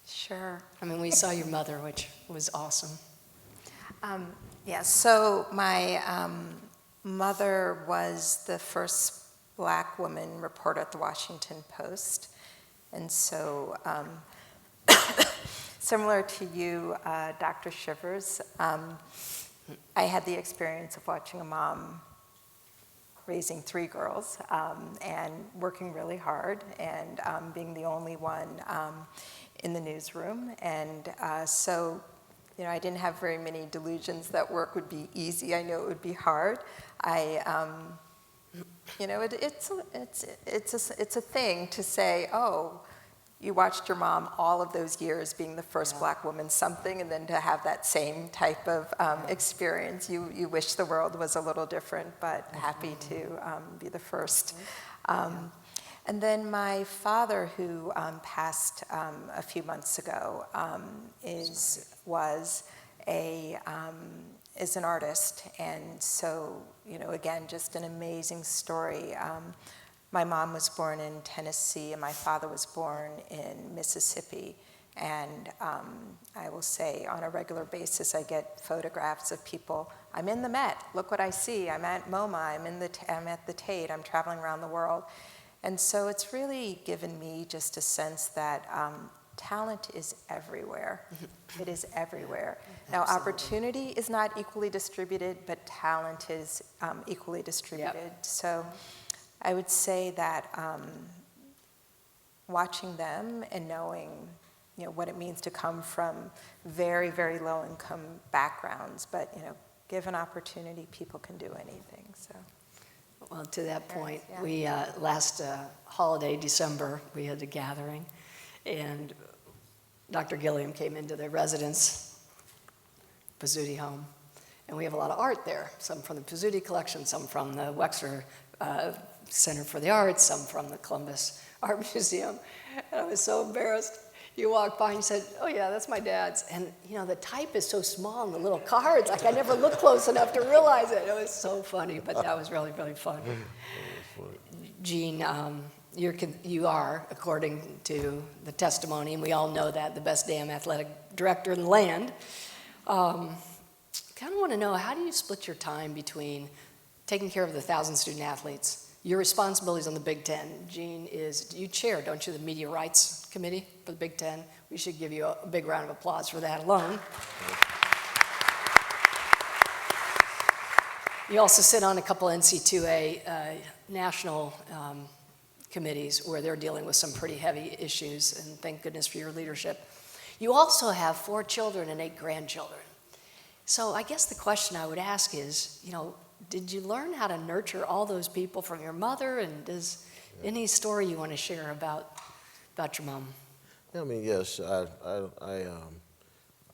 Sure. I mean, we saw your mother, which was awesome. Yeah, so my mother was the first Black woman reporter at the Washington Post. And so similar to you, Dr. Shivers, I had the experience of watching a mom raising 3 girls and working really hard and being the only one in the newsroom. And so, you know, I didn't have very many delusions that work would be easy. I knew it would be hard. You know, it's a thing to say, oh, you watched your mom all of those years being the first Black woman something, and then to have that same type of experience. You wish the world was a little different, but happy to be the first. And then my father, who passed a few months ago, is an artist, and so, you know, again, just an amazing story. My mom was born in Tennessee, and my father was born in Mississippi. And I will say, on a regular basis, I get photographs of people. I'm in the Met. Look what I see. I'm at MoMA. I'm at the Tate. I'm traveling around the world. And so it's really given me just a sense that talent is everywhere. It is everywhere. Now, opportunity is not equally distributed, but talent is equally distributed. Yep. So I would say that watching them and knowing, you know, what it means to come from very, very low-income backgrounds, but, you know, given opportunity, people can do anything. So. Well, to that point, we last holiday, December, we had a gathering, and Dr. Gilliam came into the residence Pizzuti home, and we have a lot of art there, some from the Pizzuti collection, some from the Wexner Center for the Arts, some from the Columbus Art Museum. And I was so embarrassed. You walked by and you said, oh yeah, that's my dad's. And you know, the type is so small in the little cards, like I never looked close enough to realize it. It was so funny, but that was really, really fun. Jean, you are, according to the testimony, and we all know that, the best damn athletic director in the land. Kind of want to know, how do you split your time between taking care of the 1,000 student athletes, your responsibilities on the Big Ten? Jean you chair, don't you, the Media Rights Committee for the Big Ten? We should give you a big round of applause for that alone. You also sit on a couple NC2A national committees where they're dealing with some pretty heavy issues, and thank goodness for your leadership. You also have 4 children and 8 grandchildren. So I guess the question I would ask is, you know, did you learn how to nurture all those people from your mother? And any story you want to share about your mom? I mean, yes, I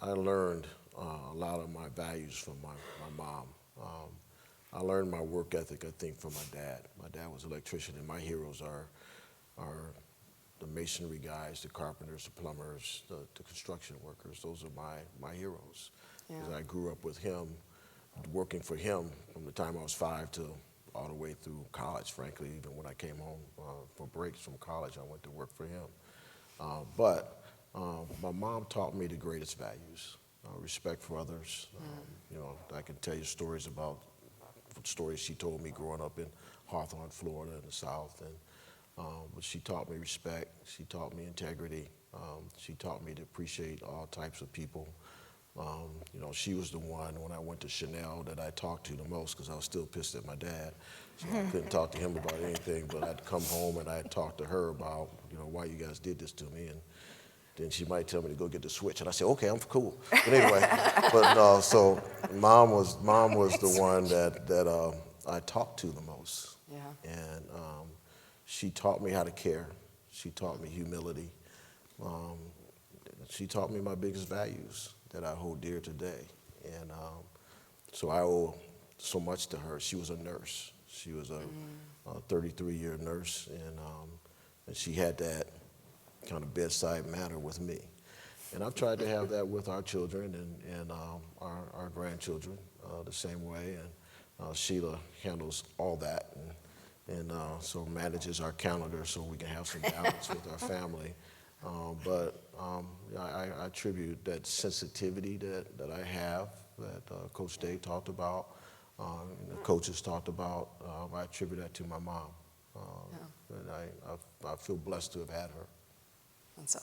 learned a lot of my values from my mom. I learned my work ethic, I think, from my dad. My dad was an electrician, and my heroes are the masonry guys, the carpenters, the plumbers, the construction workers. Those are my heroes. Because I grew up with him, working for him from the time I was 5 to all the way through college, frankly. Even when I came home for breaks from college, I went to work for him. But my mom taught me the greatest values, respect for others. You know, I can tell you stories she told me growing up in Hawthorne, Florida in the South. But she taught me respect, she taught me integrity, she taught me to appreciate all types of people. You know, she was the one, when I went to Chanel, that I talked to the most, because I was still pissed at my dad. So I couldn't talk to him about anything, but I'd come home and I'd talk to her about, you know, why you guys did this to me. And then she might tell me to go get the switch, and I say, okay, I'm cool. But anyway, so mom was the one that I talked to the most. Yeah. And she taught me how to care. She taught me humility. She taught me my biggest values that I hold dear today. And so I owe so much to her. She was a nurse. She was a 33-year nurse, and she had that kind of bedside manner with me. And I've tried to have that with our children and our grandchildren the same way. And Sheila handles all that and so manages our calendar so we can have some balance with our family. I attribute that sensitivity that I have, that Coach Day talked about, and the coaches talked about. I attribute that to my mom. And I feel blessed to have had her. That's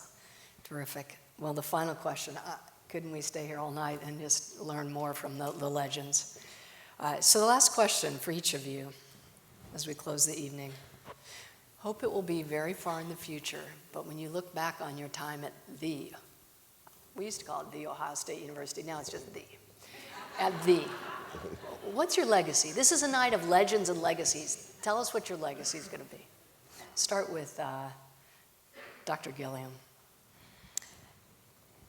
terrific. Well, the final question, couldn't we stay here all night and just learn more from the legends? So the last question for each of you as we close the evening. Hope it will be very far in the future, but when you look back on your time at we used to call it the Ohio State University, now it's just what's your legacy? This is a night of legends and legacies. Tell us what your legacy is going to be. Start with Dr. Gilliam.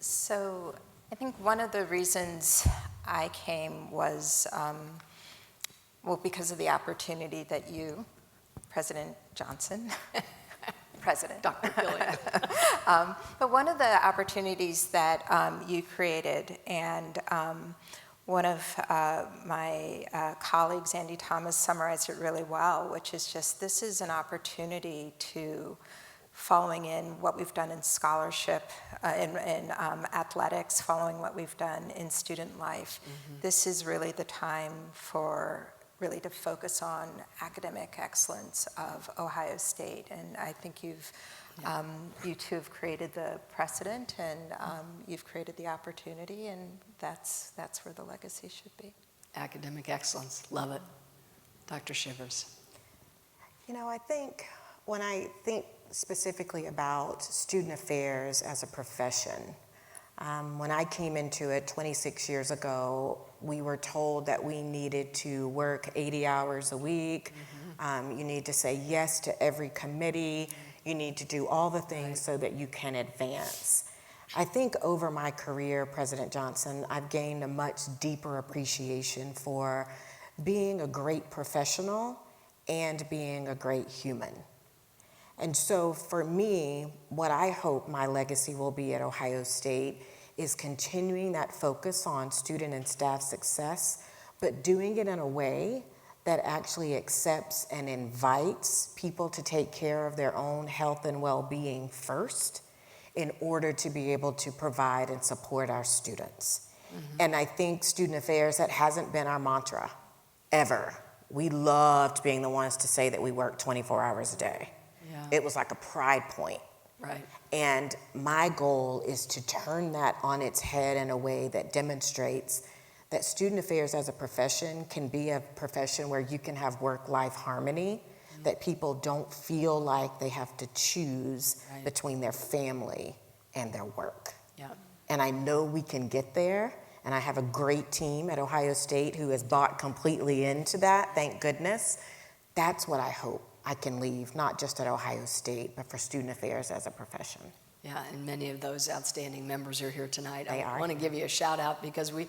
So I think one of the reasons I came was, because of the opportunity that you, President Johnson, President Dr. Gilliam. But one of the opportunities that you created, and one of my colleagues, Andy Thomas, summarized it really well, which is just this is an opportunity to, following in what we've done in scholarship, in athletics, following what we've done in student life. Mm-hmm. This is really the time for really to focus on academic excellence of Ohio State. And I think you two have created the precedent, and you've created the opportunity, and that's where the legacy should be. Academic excellence, love it. Dr. Shivers. I think when I think specifically about student affairs as a profession, when I came into it 26 years ago, we were told that we needed to work 80 hours a week. Mm-hmm. You need to say yes to every committee. You need to do all the things so that you can advance. I think over my career, President Johnson, I've gained a much deeper appreciation for being a great professional and being a great human. And so for me, what I hope my legacy will be at Ohio State is continuing that focus on student and staff success, but doing it in a way that actually accepts and invites people to take care of their own health and well-being first in order to be able to provide and support our students. Mm-hmm. And I think student affairs, that hasn't been our mantra, ever. We loved being the ones to say that we work 24 hours a day. Yeah. It was like a pride point. Right. And my goal is to turn that on its head in a way that demonstrates that student affairs as a profession can be a profession where you can have work-life harmony, mm-hmm. that people don't feel like they have to choose between their family and their work. Yeah. And I know we can get there, and I have a great team at Ohio State who has bought completely into that, thank goodness. That's what I hope I can leave, not just at Ohio State, but for student affairs as a profession. Yeah, and many of those outstanding members are here tonight. They I are. want to give you a shout out because we...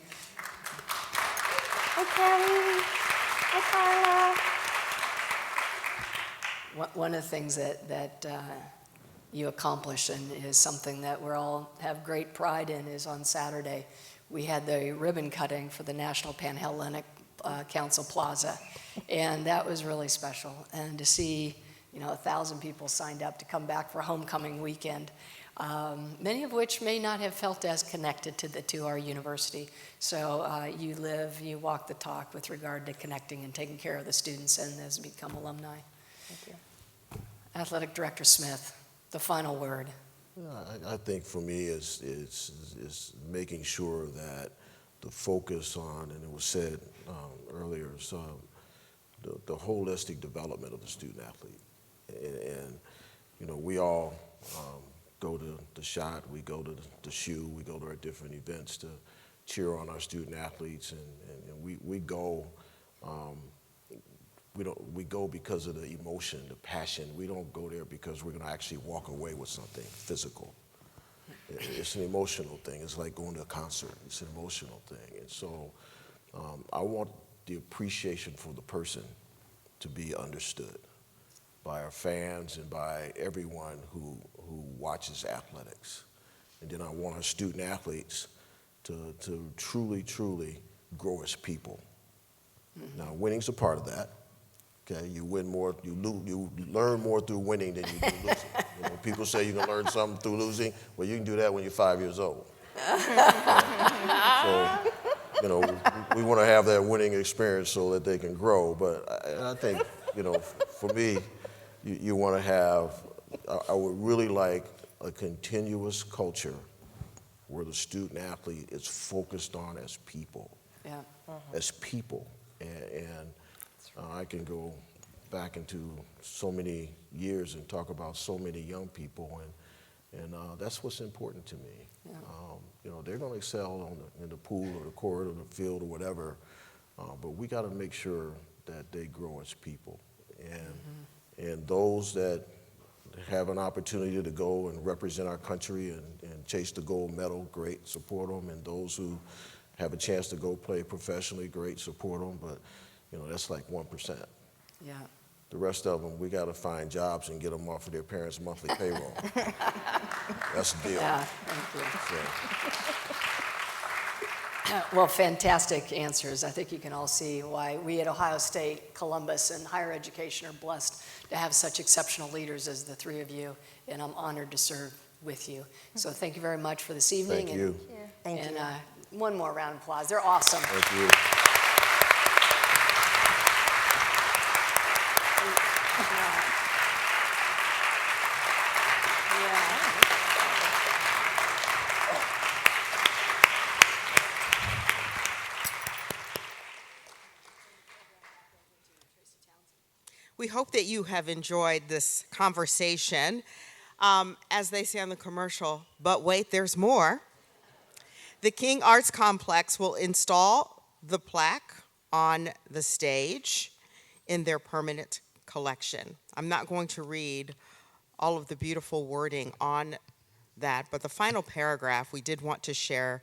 Hi, Kelly. Hi, Carla. One of the things that you accomplish, and is something that we all have great pride in, is on Saturday we had the ribbon cutting for the National Panhellenic Council Plaza, and that was really special. And to see 1,000 people signed up to come back for homecoming weekend, many of which may not have felt as connected to our university. So you walk the talk with regard to connecting and taking care of the students and has become alumni. Thank you. Athletic Director Smith, the final word. I think for me is making sure that the focus on, and it was said earlier, so the holistic development of the student athlete. And we all go to the shot, we go to the shoe, we go to our different events to cheer on our student athletes, and we go. We go because of the emotion, the passion. We don't go there because we're going to actually walk away with something physical. It's an emotional thing. It's like going to a concert. It's an emotional thing. And so I want the appreciation for the person to be understood by our fans and by everyone who watches athletics. And then I want our student athletes to truly, truly grow as people. Now, winning's a part of that. Okay, you win more, you learn more through winning than you do losing. You know, people say you can learn something through losing. Well, you can do that when you're 5 years old. So, you know, we want to have that winning experience so that they can grow. But I think, you know, for me, you want to have, I would really like a continuous culture where the student athlete is focused on as people. Yeah. As people. And I can go back into so many years and talk about so many young people, and that's what's important to me. Yeah. You know, they're going to excel in the pool or the court or the field or whatever, but we got to make sure that they grow as people. And those that have an opportunity to go and represent our country and chase the gold medal, great, support them. And those who have a chance to go play professionally, great, support them. But, you know, that's like 1%. Yeah. The rest of them, we got to find jobs and get them off of their parents' monthly payroll. That's the deal. Yeah, thank you. So. Well, fantastic answers. I think you can all see why we at Ohio State, Columbus, and higher education are blessed to have such exceptional leaders as the three of you, and I'm honored to serve with you. So thank you very much for this evening. Thank you. Thank you. One more round of applause. They're awesome. Thank you. We hope that you have enjoyed this conversation. As they say on the commercial, but wait, there's more. The King Arts Complex will install the plaque on the stage in their permanent collection. I'm not going to read all of the beautiful wording on that, but the final paragraph, we did want to share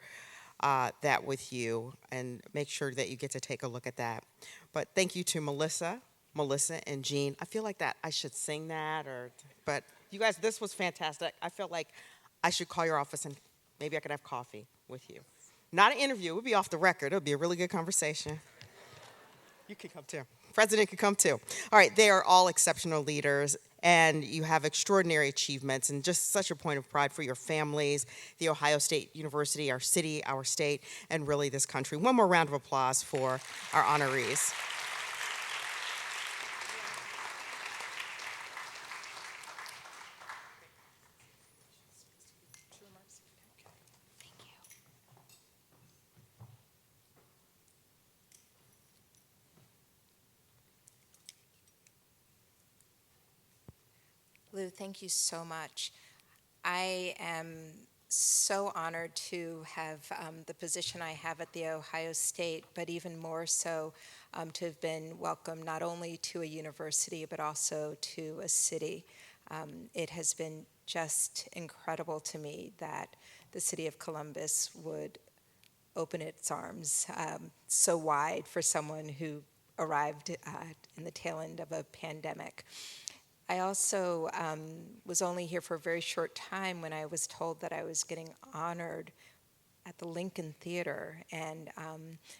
that with you and make sure that you get to take a look at that. But thank you to Melissa and Jean. I feel like that I should sing that, but you guys, this was fantastic. I felt like I should call your office and maybe I could have coffee with you. Not an interview, it would be off the record. It would be a really good conversation. You could come too. President could come too. All right, they are all exceptional leaders, and you have extraordinary achievements and just such a point of pride for your families, the Ohio State University, our city, our state, and really this country. One more round of applause for our honorees. Lou, thank you so much. I am so honored to have the position I have at The Ohio State, but even more so to have been welcomed not only to a university, but also to a city. It has been just incredible to me that the city of Columbus would open its arms so wide for someone who arrived in the tail end of a pandemic. I also was only here for a very short time when I was told that I was getting honored at the Lincoln Theater. And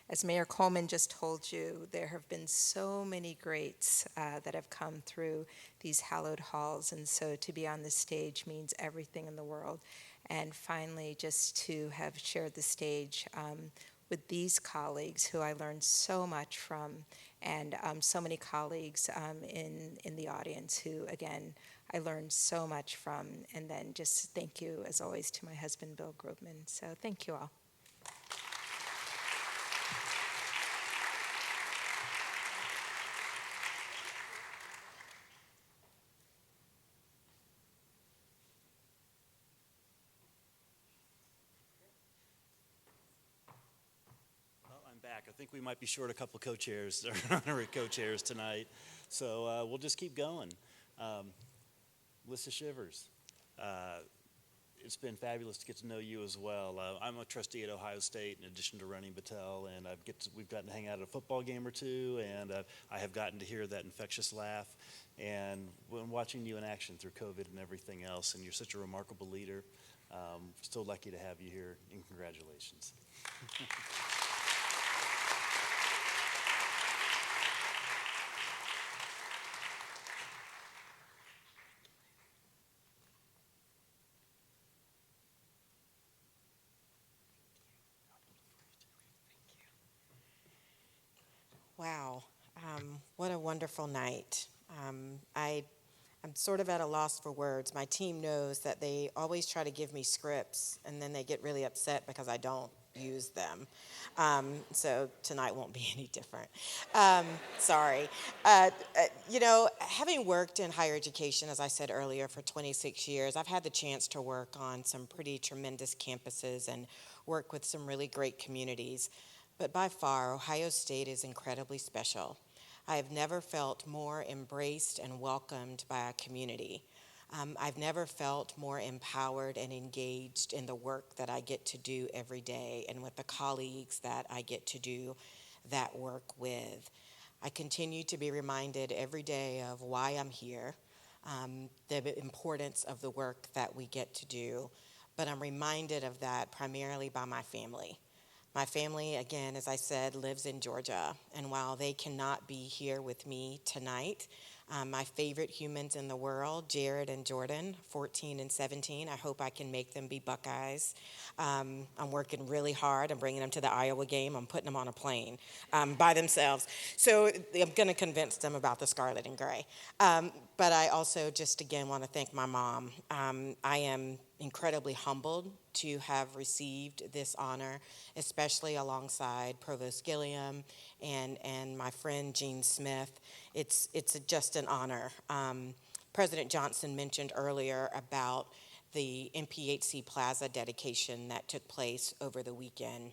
as Mayor Coleman just told you, there have been so many greats that have come through these hallowed halls. And so to be on this stage means everything in the world. And finally, just to have shared the stage with these colleagues who I learned so much from, and so many colleagues in the audience who, again, I learned so much from. And then just thank you, as always, to my husband, Bill Grobman. So thank you all. Back. I think we might be short a couple co-chairs, or honorary co-chairs tonight, so we'll just keep going. Melissa Shivers, it's been fabulous to get to know you as well. I'm a trustee at Ohio State in addition to running Battelle, and we've gotten to hang out at a football game or two, and I have gotten to hear that infectious laugh, and when watching you in action through COVID and everything else, and you're such a remarkable leader. Still lucky to have you here, and congratulations. Wow, what a wonderful night. I'm sort of at a loss for words. My team knows that they always try to give me scripts, and then they get really upset because I don't use them. So tonight won't be any different. Sorry. Having worked in higher education, as I said earlier, for 26 years, I've had the chance to work on some pretty tremendous campuses and work with some really great communities. But by far, Ohio State is incredibly special. I have never felt more embraced and welcomed by a community. I've never felt more empowered and engaged in the work that I get to do every day and with the colleagues that I get to do that work with. I continue to be reminded every day of why I'm here, the importance of the work that we get to do, but I'm reminded of that primarily by my family. My family, again, as I said, lives in Georgia, and while they cannot be here with me tonight, my favorite humans in the world, Jared and Jordan, 14 and 17, I hope I can make them be Buckeyes. I'm working really hard. I'm bringing them to the Iowa game. I'm putting them on a plane by themselves. So I'm going to convince them about the scarlet and gray. But I also just, again, want to thank my mom. I am incredibly humbled to have received this honor, especially alongside Provost Gilliam and my friend Jean Smith. It's just an honor. President Johnson mentioned earlier about the Mphc Plaza dedication that took place over the weekend.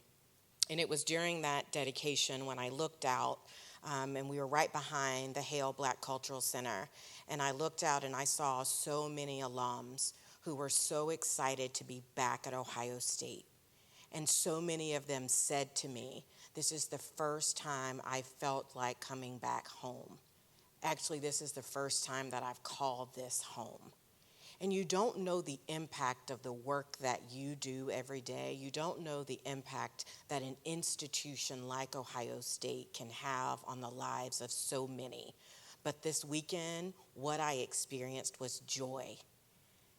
And it was during that dedication when I looked out, and we were right behind the Hale Black Cultural Center, and I looked out and I saw so many alums who were so excited to be back at Ohio State. And so many of them said to me, this is the first time I felt like coming back home. Actually, this is the first time that I've called this home. And you don't know the impact of the work that you do every day. You don't know the impact that an institution like Ohio State can have on the lives of so many. But this weekend, what I experienced was joy,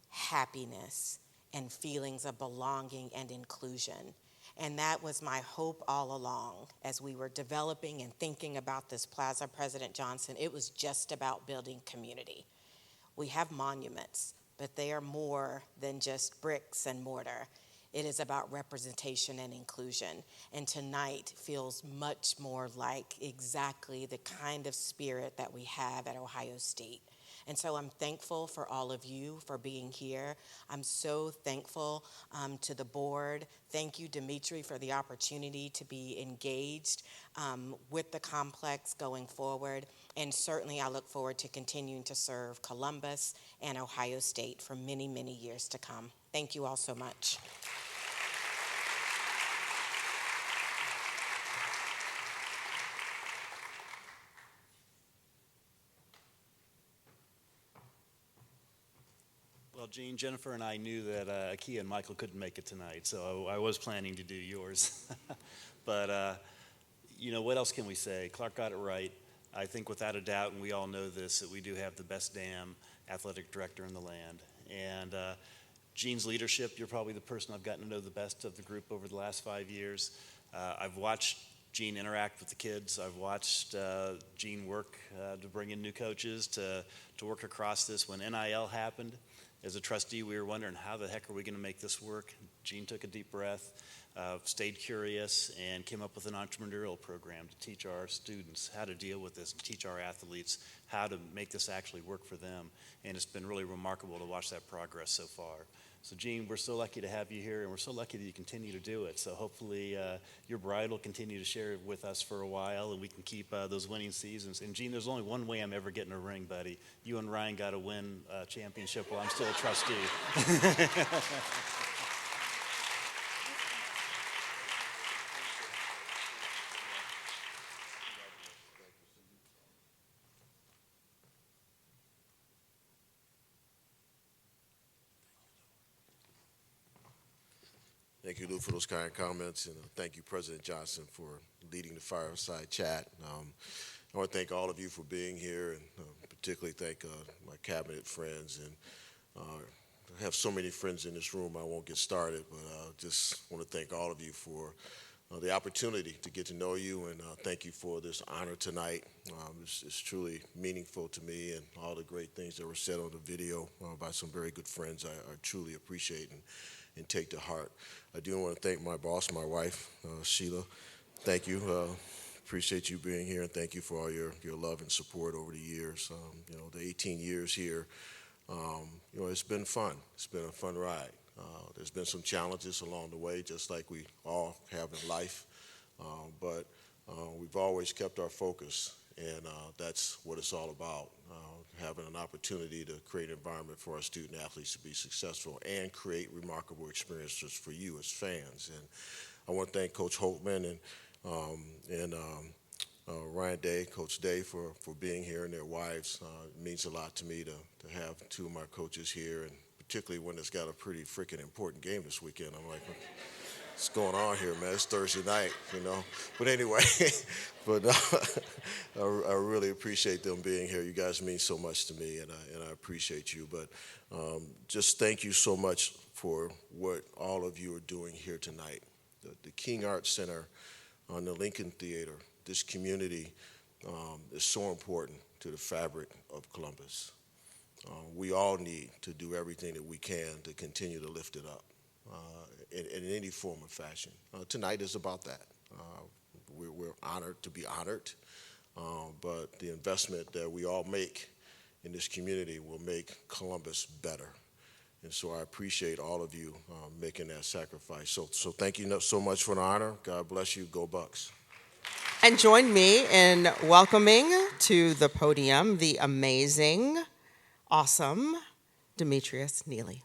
happiness, and feelings of belonging and inclusion. And that was my hope all along as we were developing and thinking about this Plaza, President Johnson. It was just about building community. We have monuments, but they are more than just bricks and mortar. It is about representation and inclusion. And tonight feels much more like exactly the kind of spirit that we have at Ohio State. And so I'm thankful for all of you for being here. I'm so thankful to the board. Thank you, Dimitri, for the opportunity to be engaged with the complex going forward. And certainly I look forward to continuing to serve Columbus and Ohio State for many, many years to come. Thank you all so much. Well, Jean, Jennifer, and I knew that Akia and Michael couldn't make it tonight, so I was planning to do yours. But, what else can we say? Clark got it right. I think without a doubt, and we all know this, that we do have the best damn athletic director in the land. And Jean's leadership, you're probably the person I've gotten to know the best of the group over the last 5 years. I've watched Jean interact with the kids. I've watched Jean work to bring in new coaches, to work across this. When NIL happened, as a trustee, we were wondering, how the heck are we going to make this work? Jean took a deep breath, stayed curious, and came up with an entrepreneurial program to teach our students how to deal with this and teach our athletes how to make this actually work for them. And it's been really remarkable to watch that progress so far. So, Jean, we're so lucky to have you here, and we're so lucky that you continue to do it. So hopefully your bride will continue to share it with us for a while, and we can keep those winning seasons. And, Jean, there's only one way I'm ever getting a ring, buddy. You and Ryan got to win a championship while I'm still a trustee. Thank you, Lou, for those kind comments, and thank you, President Johnson, for leading the fireside chat. I want to thank all of you for being here, and particularly thank my cabinet friends. And I have so many friends in this room, I won't get started, but I just want to thank all of you for the opportunity to get to know you, and thank you for this honor tonight. It's truly meaningful to me, and all the great things that were said on the video by some very good friends, I truly appreciate and take to heart. I do want to thank my boss, my wife, Sheila. Thank you. Appreciate you being here, and thank you for all your love and support over the years. The 18 years here, it's been fun. It's been a fun ride. There's been some challenges along the way, just like we all have in life, but we've always kept our focus, and that's what it's all about, having an opportunity to create an environment for our student athletes to be successful and create remarkable experiences for you as fans. And I want to thank Coach Holtman and Ryan Day, Coach Day, for being here, and their wives. It means a lot to me to have two of my coaches here, and particularly when it's got a pretty freaking important game this weekend. I'm like, what's going on here, man? It's Thursday night, But anyway, I really appreciate them being here. You guys mean so much to me, and I appreciate you. But just thank you so much for what all of you are doing here tonight. The King Arts Center on the Lincoln Theater, this community is so important to the fabric of Columbus. We all need to do everything that we can to continue to lift it up in any form or fashion. Tonight is about that. We're honored to be honored, but the investment that we all make in this community will make Columbus better. And so I appreciate all of you making that sacrifice. So thank you so much for the honor. God bless you. Go Bucks. And join me in welcoming to the podium the amazing, awesome Demetrius Neely.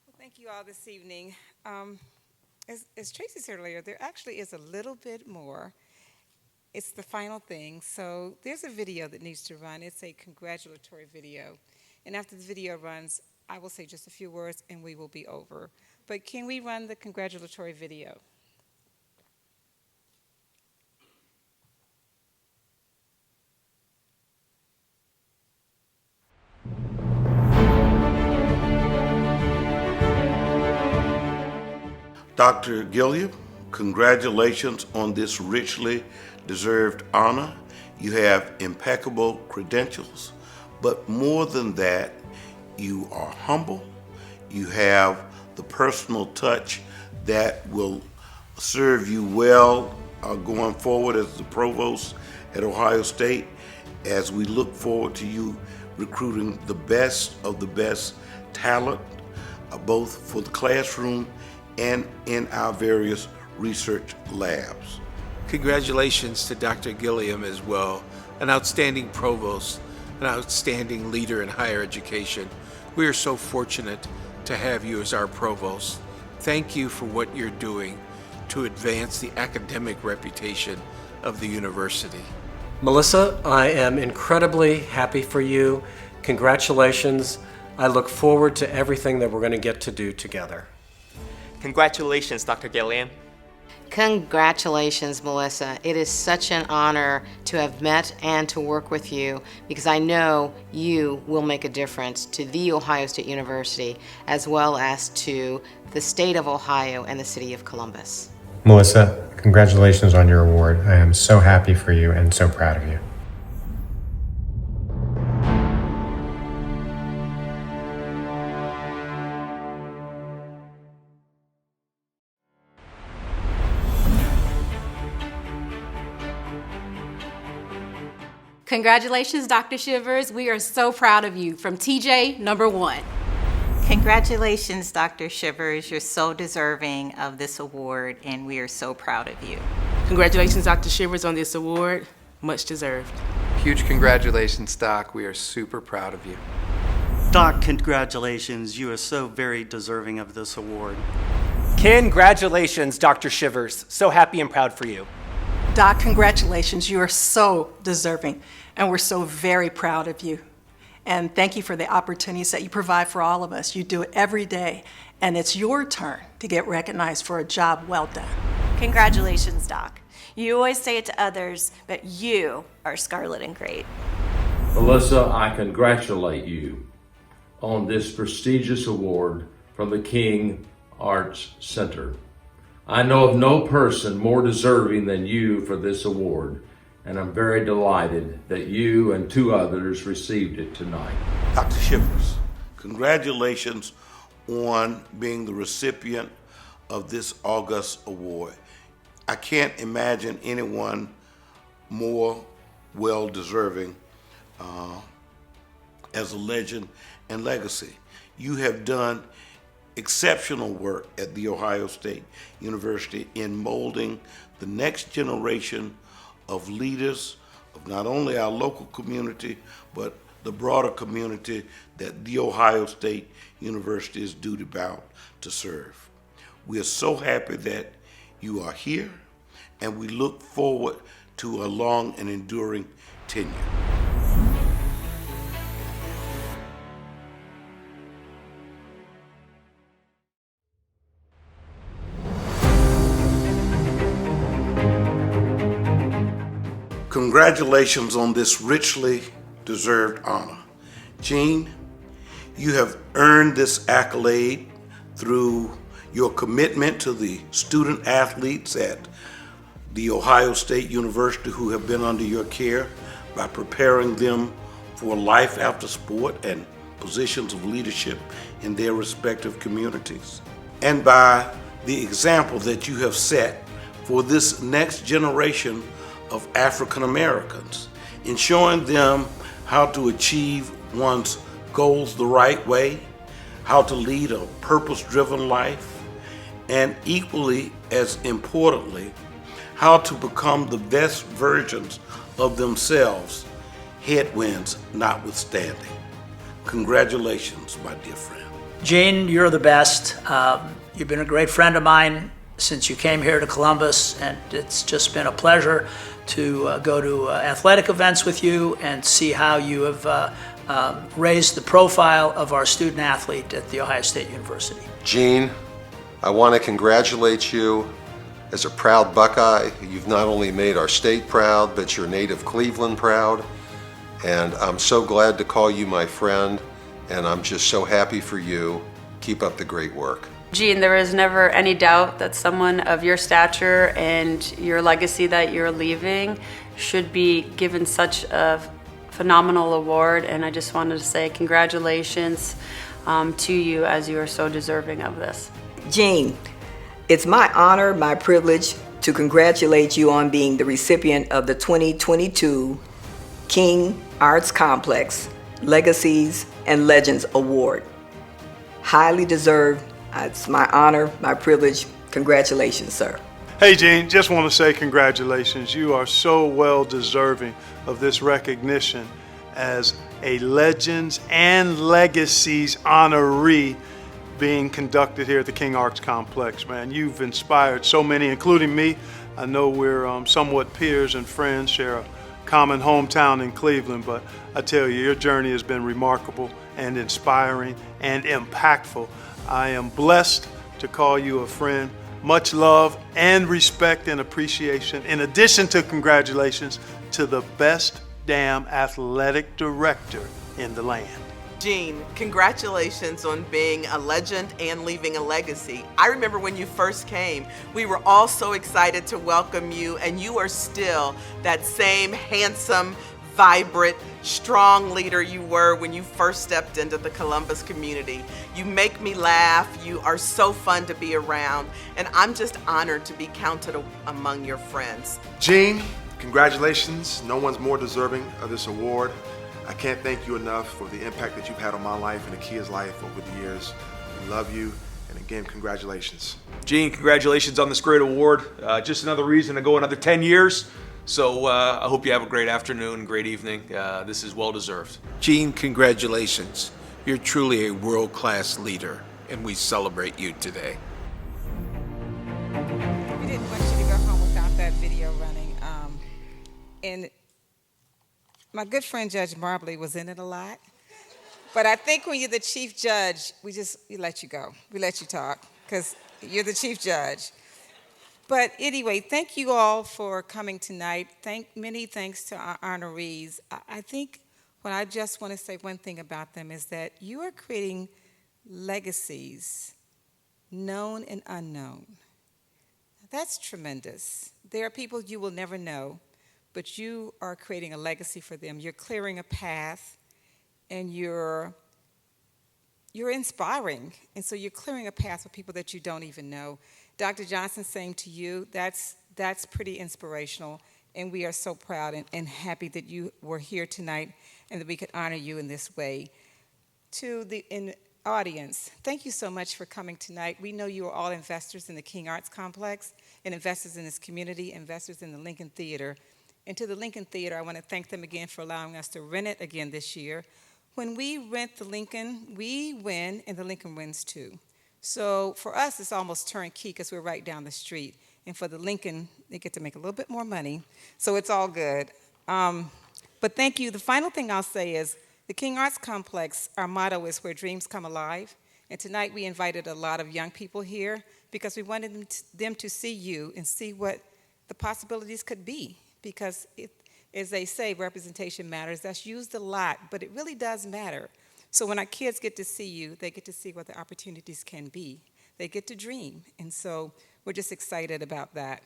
Well, thank you all this evening. As Tracy said earlier, there actually is a little bit more. It's the final thing. So there's a video that needs to run. It's a congratulatory video. And after the video runs, I will say just a few words and we will be over. But can we run the congratulatory video? Dr. Gilliam, congratulations on this richly deserved honor. You have impeccable credentials, but more than that, you are humble. You have the personal touch that will serve you well going forward as the provost at Ohio State, as we look forward to you recruiting the best of the best talent, both for the classroom and in our various research labs. Congratulations to Dr. Gilliam as well, an outstanding provost, an outstanding leader in higher education. We are so fortunate to have you as our provost. Thank you for what you're doing to advance the academic reputation of the university. Melissa, I am incredibly happy for you. Congratulations. I look forward to everything that we're going to get to do together. Congratulations, Dr. Gilliam. Congratulations, Melissa. It is such an honor to have met and to work with you, because I know you will make a difference to The Ohio State University as well as to the state of Ohio and the city of Columbus. Melissa, congratulations on your award. I am so happy for you and so proud of you. Congratulations, Dr. Shivers. We are so proud of you. From TJ, number 1. Congratulations, Dr. Shivers. You're so deserving of this award, and we are so proud of you. Congratulations, Dr. Shivers, on this award. Much deserved. Huge congratulations, Doc. We are super proud of you. Doc, congratulations. You are so very deserving of this award. Congratulations, Dr. Shivers. So happy and proud for you. Doc, congratulations. You are so deserving, and we're so very proud of you. And thank you for the opportunities that you provide for all of us. You do it every day, and it's your turn to get recognized for a job well done. Congratulations, Doc. You always say it to others, but you are scarlet and great. Melissa, I congratulate you on this prestigious award from the King Arts Center. I know of no person more deserving than you for this award, and I'm very delighted that you and 2 others received it tonight. Dr. Shivers, congratulations on being the recipient of this august award. I can't imagine anyone more well-deserving as a legend and legacy. You have done exceptional work at The Ohio State University in molding the next generation of leaders of not only our local community, but the broader community that The Ohio State University is duty bound to serve. We are so happy that you are here, and we look forward to a long and enduring tenure. Congratulations on this richly deserved honor. Jean, you have earned this accolade through your commitment to the student athletes at The Ohio State University who have been under your care by preparing them for life after sport and positions of leadership in their respective communities, and by the example that you have set for this next generation of African Americans in showing them how to achieve one's goals the right way, how to lead a purpose-driven life, and equally as importantly, how to become the best versions of themselves, headwinds notwithstanding. Congratulations, my dear friend. Jean, you're the best. You've been a great friend of mine since you came here to Columbus, and it's just been a pleasure to go to athletic events with you and see how you have raised the profile of our student athlete at The Ohio State University. Jean, I want to congratulate you. As a proud Buckeye, you've not only made our state proud, but your native Cleveland proud. And I'm so glad to call you my friend, and I'm just so happy for you. Keep up the great work. Jean, there is never any doubt that someone of your stature and your legacy that you're leaving should be given such a phenomenal award, and I just wanted to say congratulations to you, as you are so deserving of this. Jean, it's my honor, my privilege to congratulate you on being the recipient of the 2022 King Arts Complex Legacies and Legends Award. Highly deserved. It's my honor, my privilege. Congratulations, sir. Hey, Jean, just want to say congratulations. You are so well deserving of this recognition as a Legends and Legacies honoree being conducted here at the King Arts Complex, man. You've inspired so many, including me. I know we're somewhat peers and friends, share a common hometown in Cleveland, but I tell you, your journey has been remarkable and inspiring and impactful. I am blessed to call you a friend. Much love and respect and appreciation, in addition to congratulations to the best damn athletic director in the land. Jean, congratulations on being a legend and leaving a legacy. I remember when you first came, we were all so excited to welcome you, and you are still that same handsome, vibrant, strong leader you were when you first stepped into the Columbus community. You make me laugh, you are so fun to be around, and I'm just honored to be counted among your friends. Jean, congratulations. No one's more deserving of this award. I can't thank you enough for the impact that you've had on my life and Akia's life over the years. We love you, and again, congratulations. Jean, congratulations on this great award. Just another reason to go another 10 years. So I hope you have a great afternoon, great evening. This is well deserved. Jean, congratulations. You're truly a world-class leader, and we celebrate you today. We didn't want you to go home without that video running. And my good friend Judge Marbley was in it a lot. But I think when you're the chief judge, we let you go. We let you talk because you're the chief judge. But anyway, thank you all for coming tonight. Many thanks to our honorees. I think what I just want to say one thing about them is that you are creating legacies, known and unknown. That's tremendous. There are people you will never know, but you are creating a legacy for them. You're clearing a path, and you're inspiring. And so you're clearing a path for people that you don't even know. Dr. Johnson, same to you. That's pretty inspirational, and we are so proud and happy that you were here tonight and that we could honor you in this way. To the audience, thank you so much for coming tonight. We know you are all investors in the King Arts Complex and investors in this community, investors in the Lincoln Theater. And to the Lincoln Theater, I want to thank them again for allowing us to rent it again this year. When we rent the Lincoln, we win, and the Lincoln wins too. So for us, it's almost turnkey because we're right down the street. And for the Lincoln, they get to make a little bit more money. So it's all good. But thank you. The final thing I'll say is the King Arts Complex, our motto is where dreams come alive. And tonight we invited a lot of young people here because we wanted them to see you and see what the possibilities could be. Because as they say, representation matters. That's used a lot, but it really does matter. So when our kids get to see you, they get to see what the opportunities can be. They get to dream. And so we're just excited about that.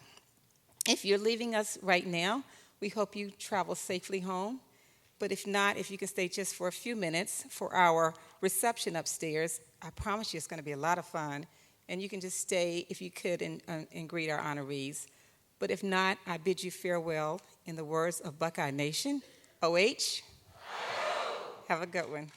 If you're leaving us right now, we hope you travel safely home. But if not, if you can stay just for a few minutes for our reception upstairs, I promise you it's going to be a lot of fun. And you can just stay, if you could, and greet our honorees. But if not, I bid you farewell in the words of Buckeye Nation. OH, have a good one.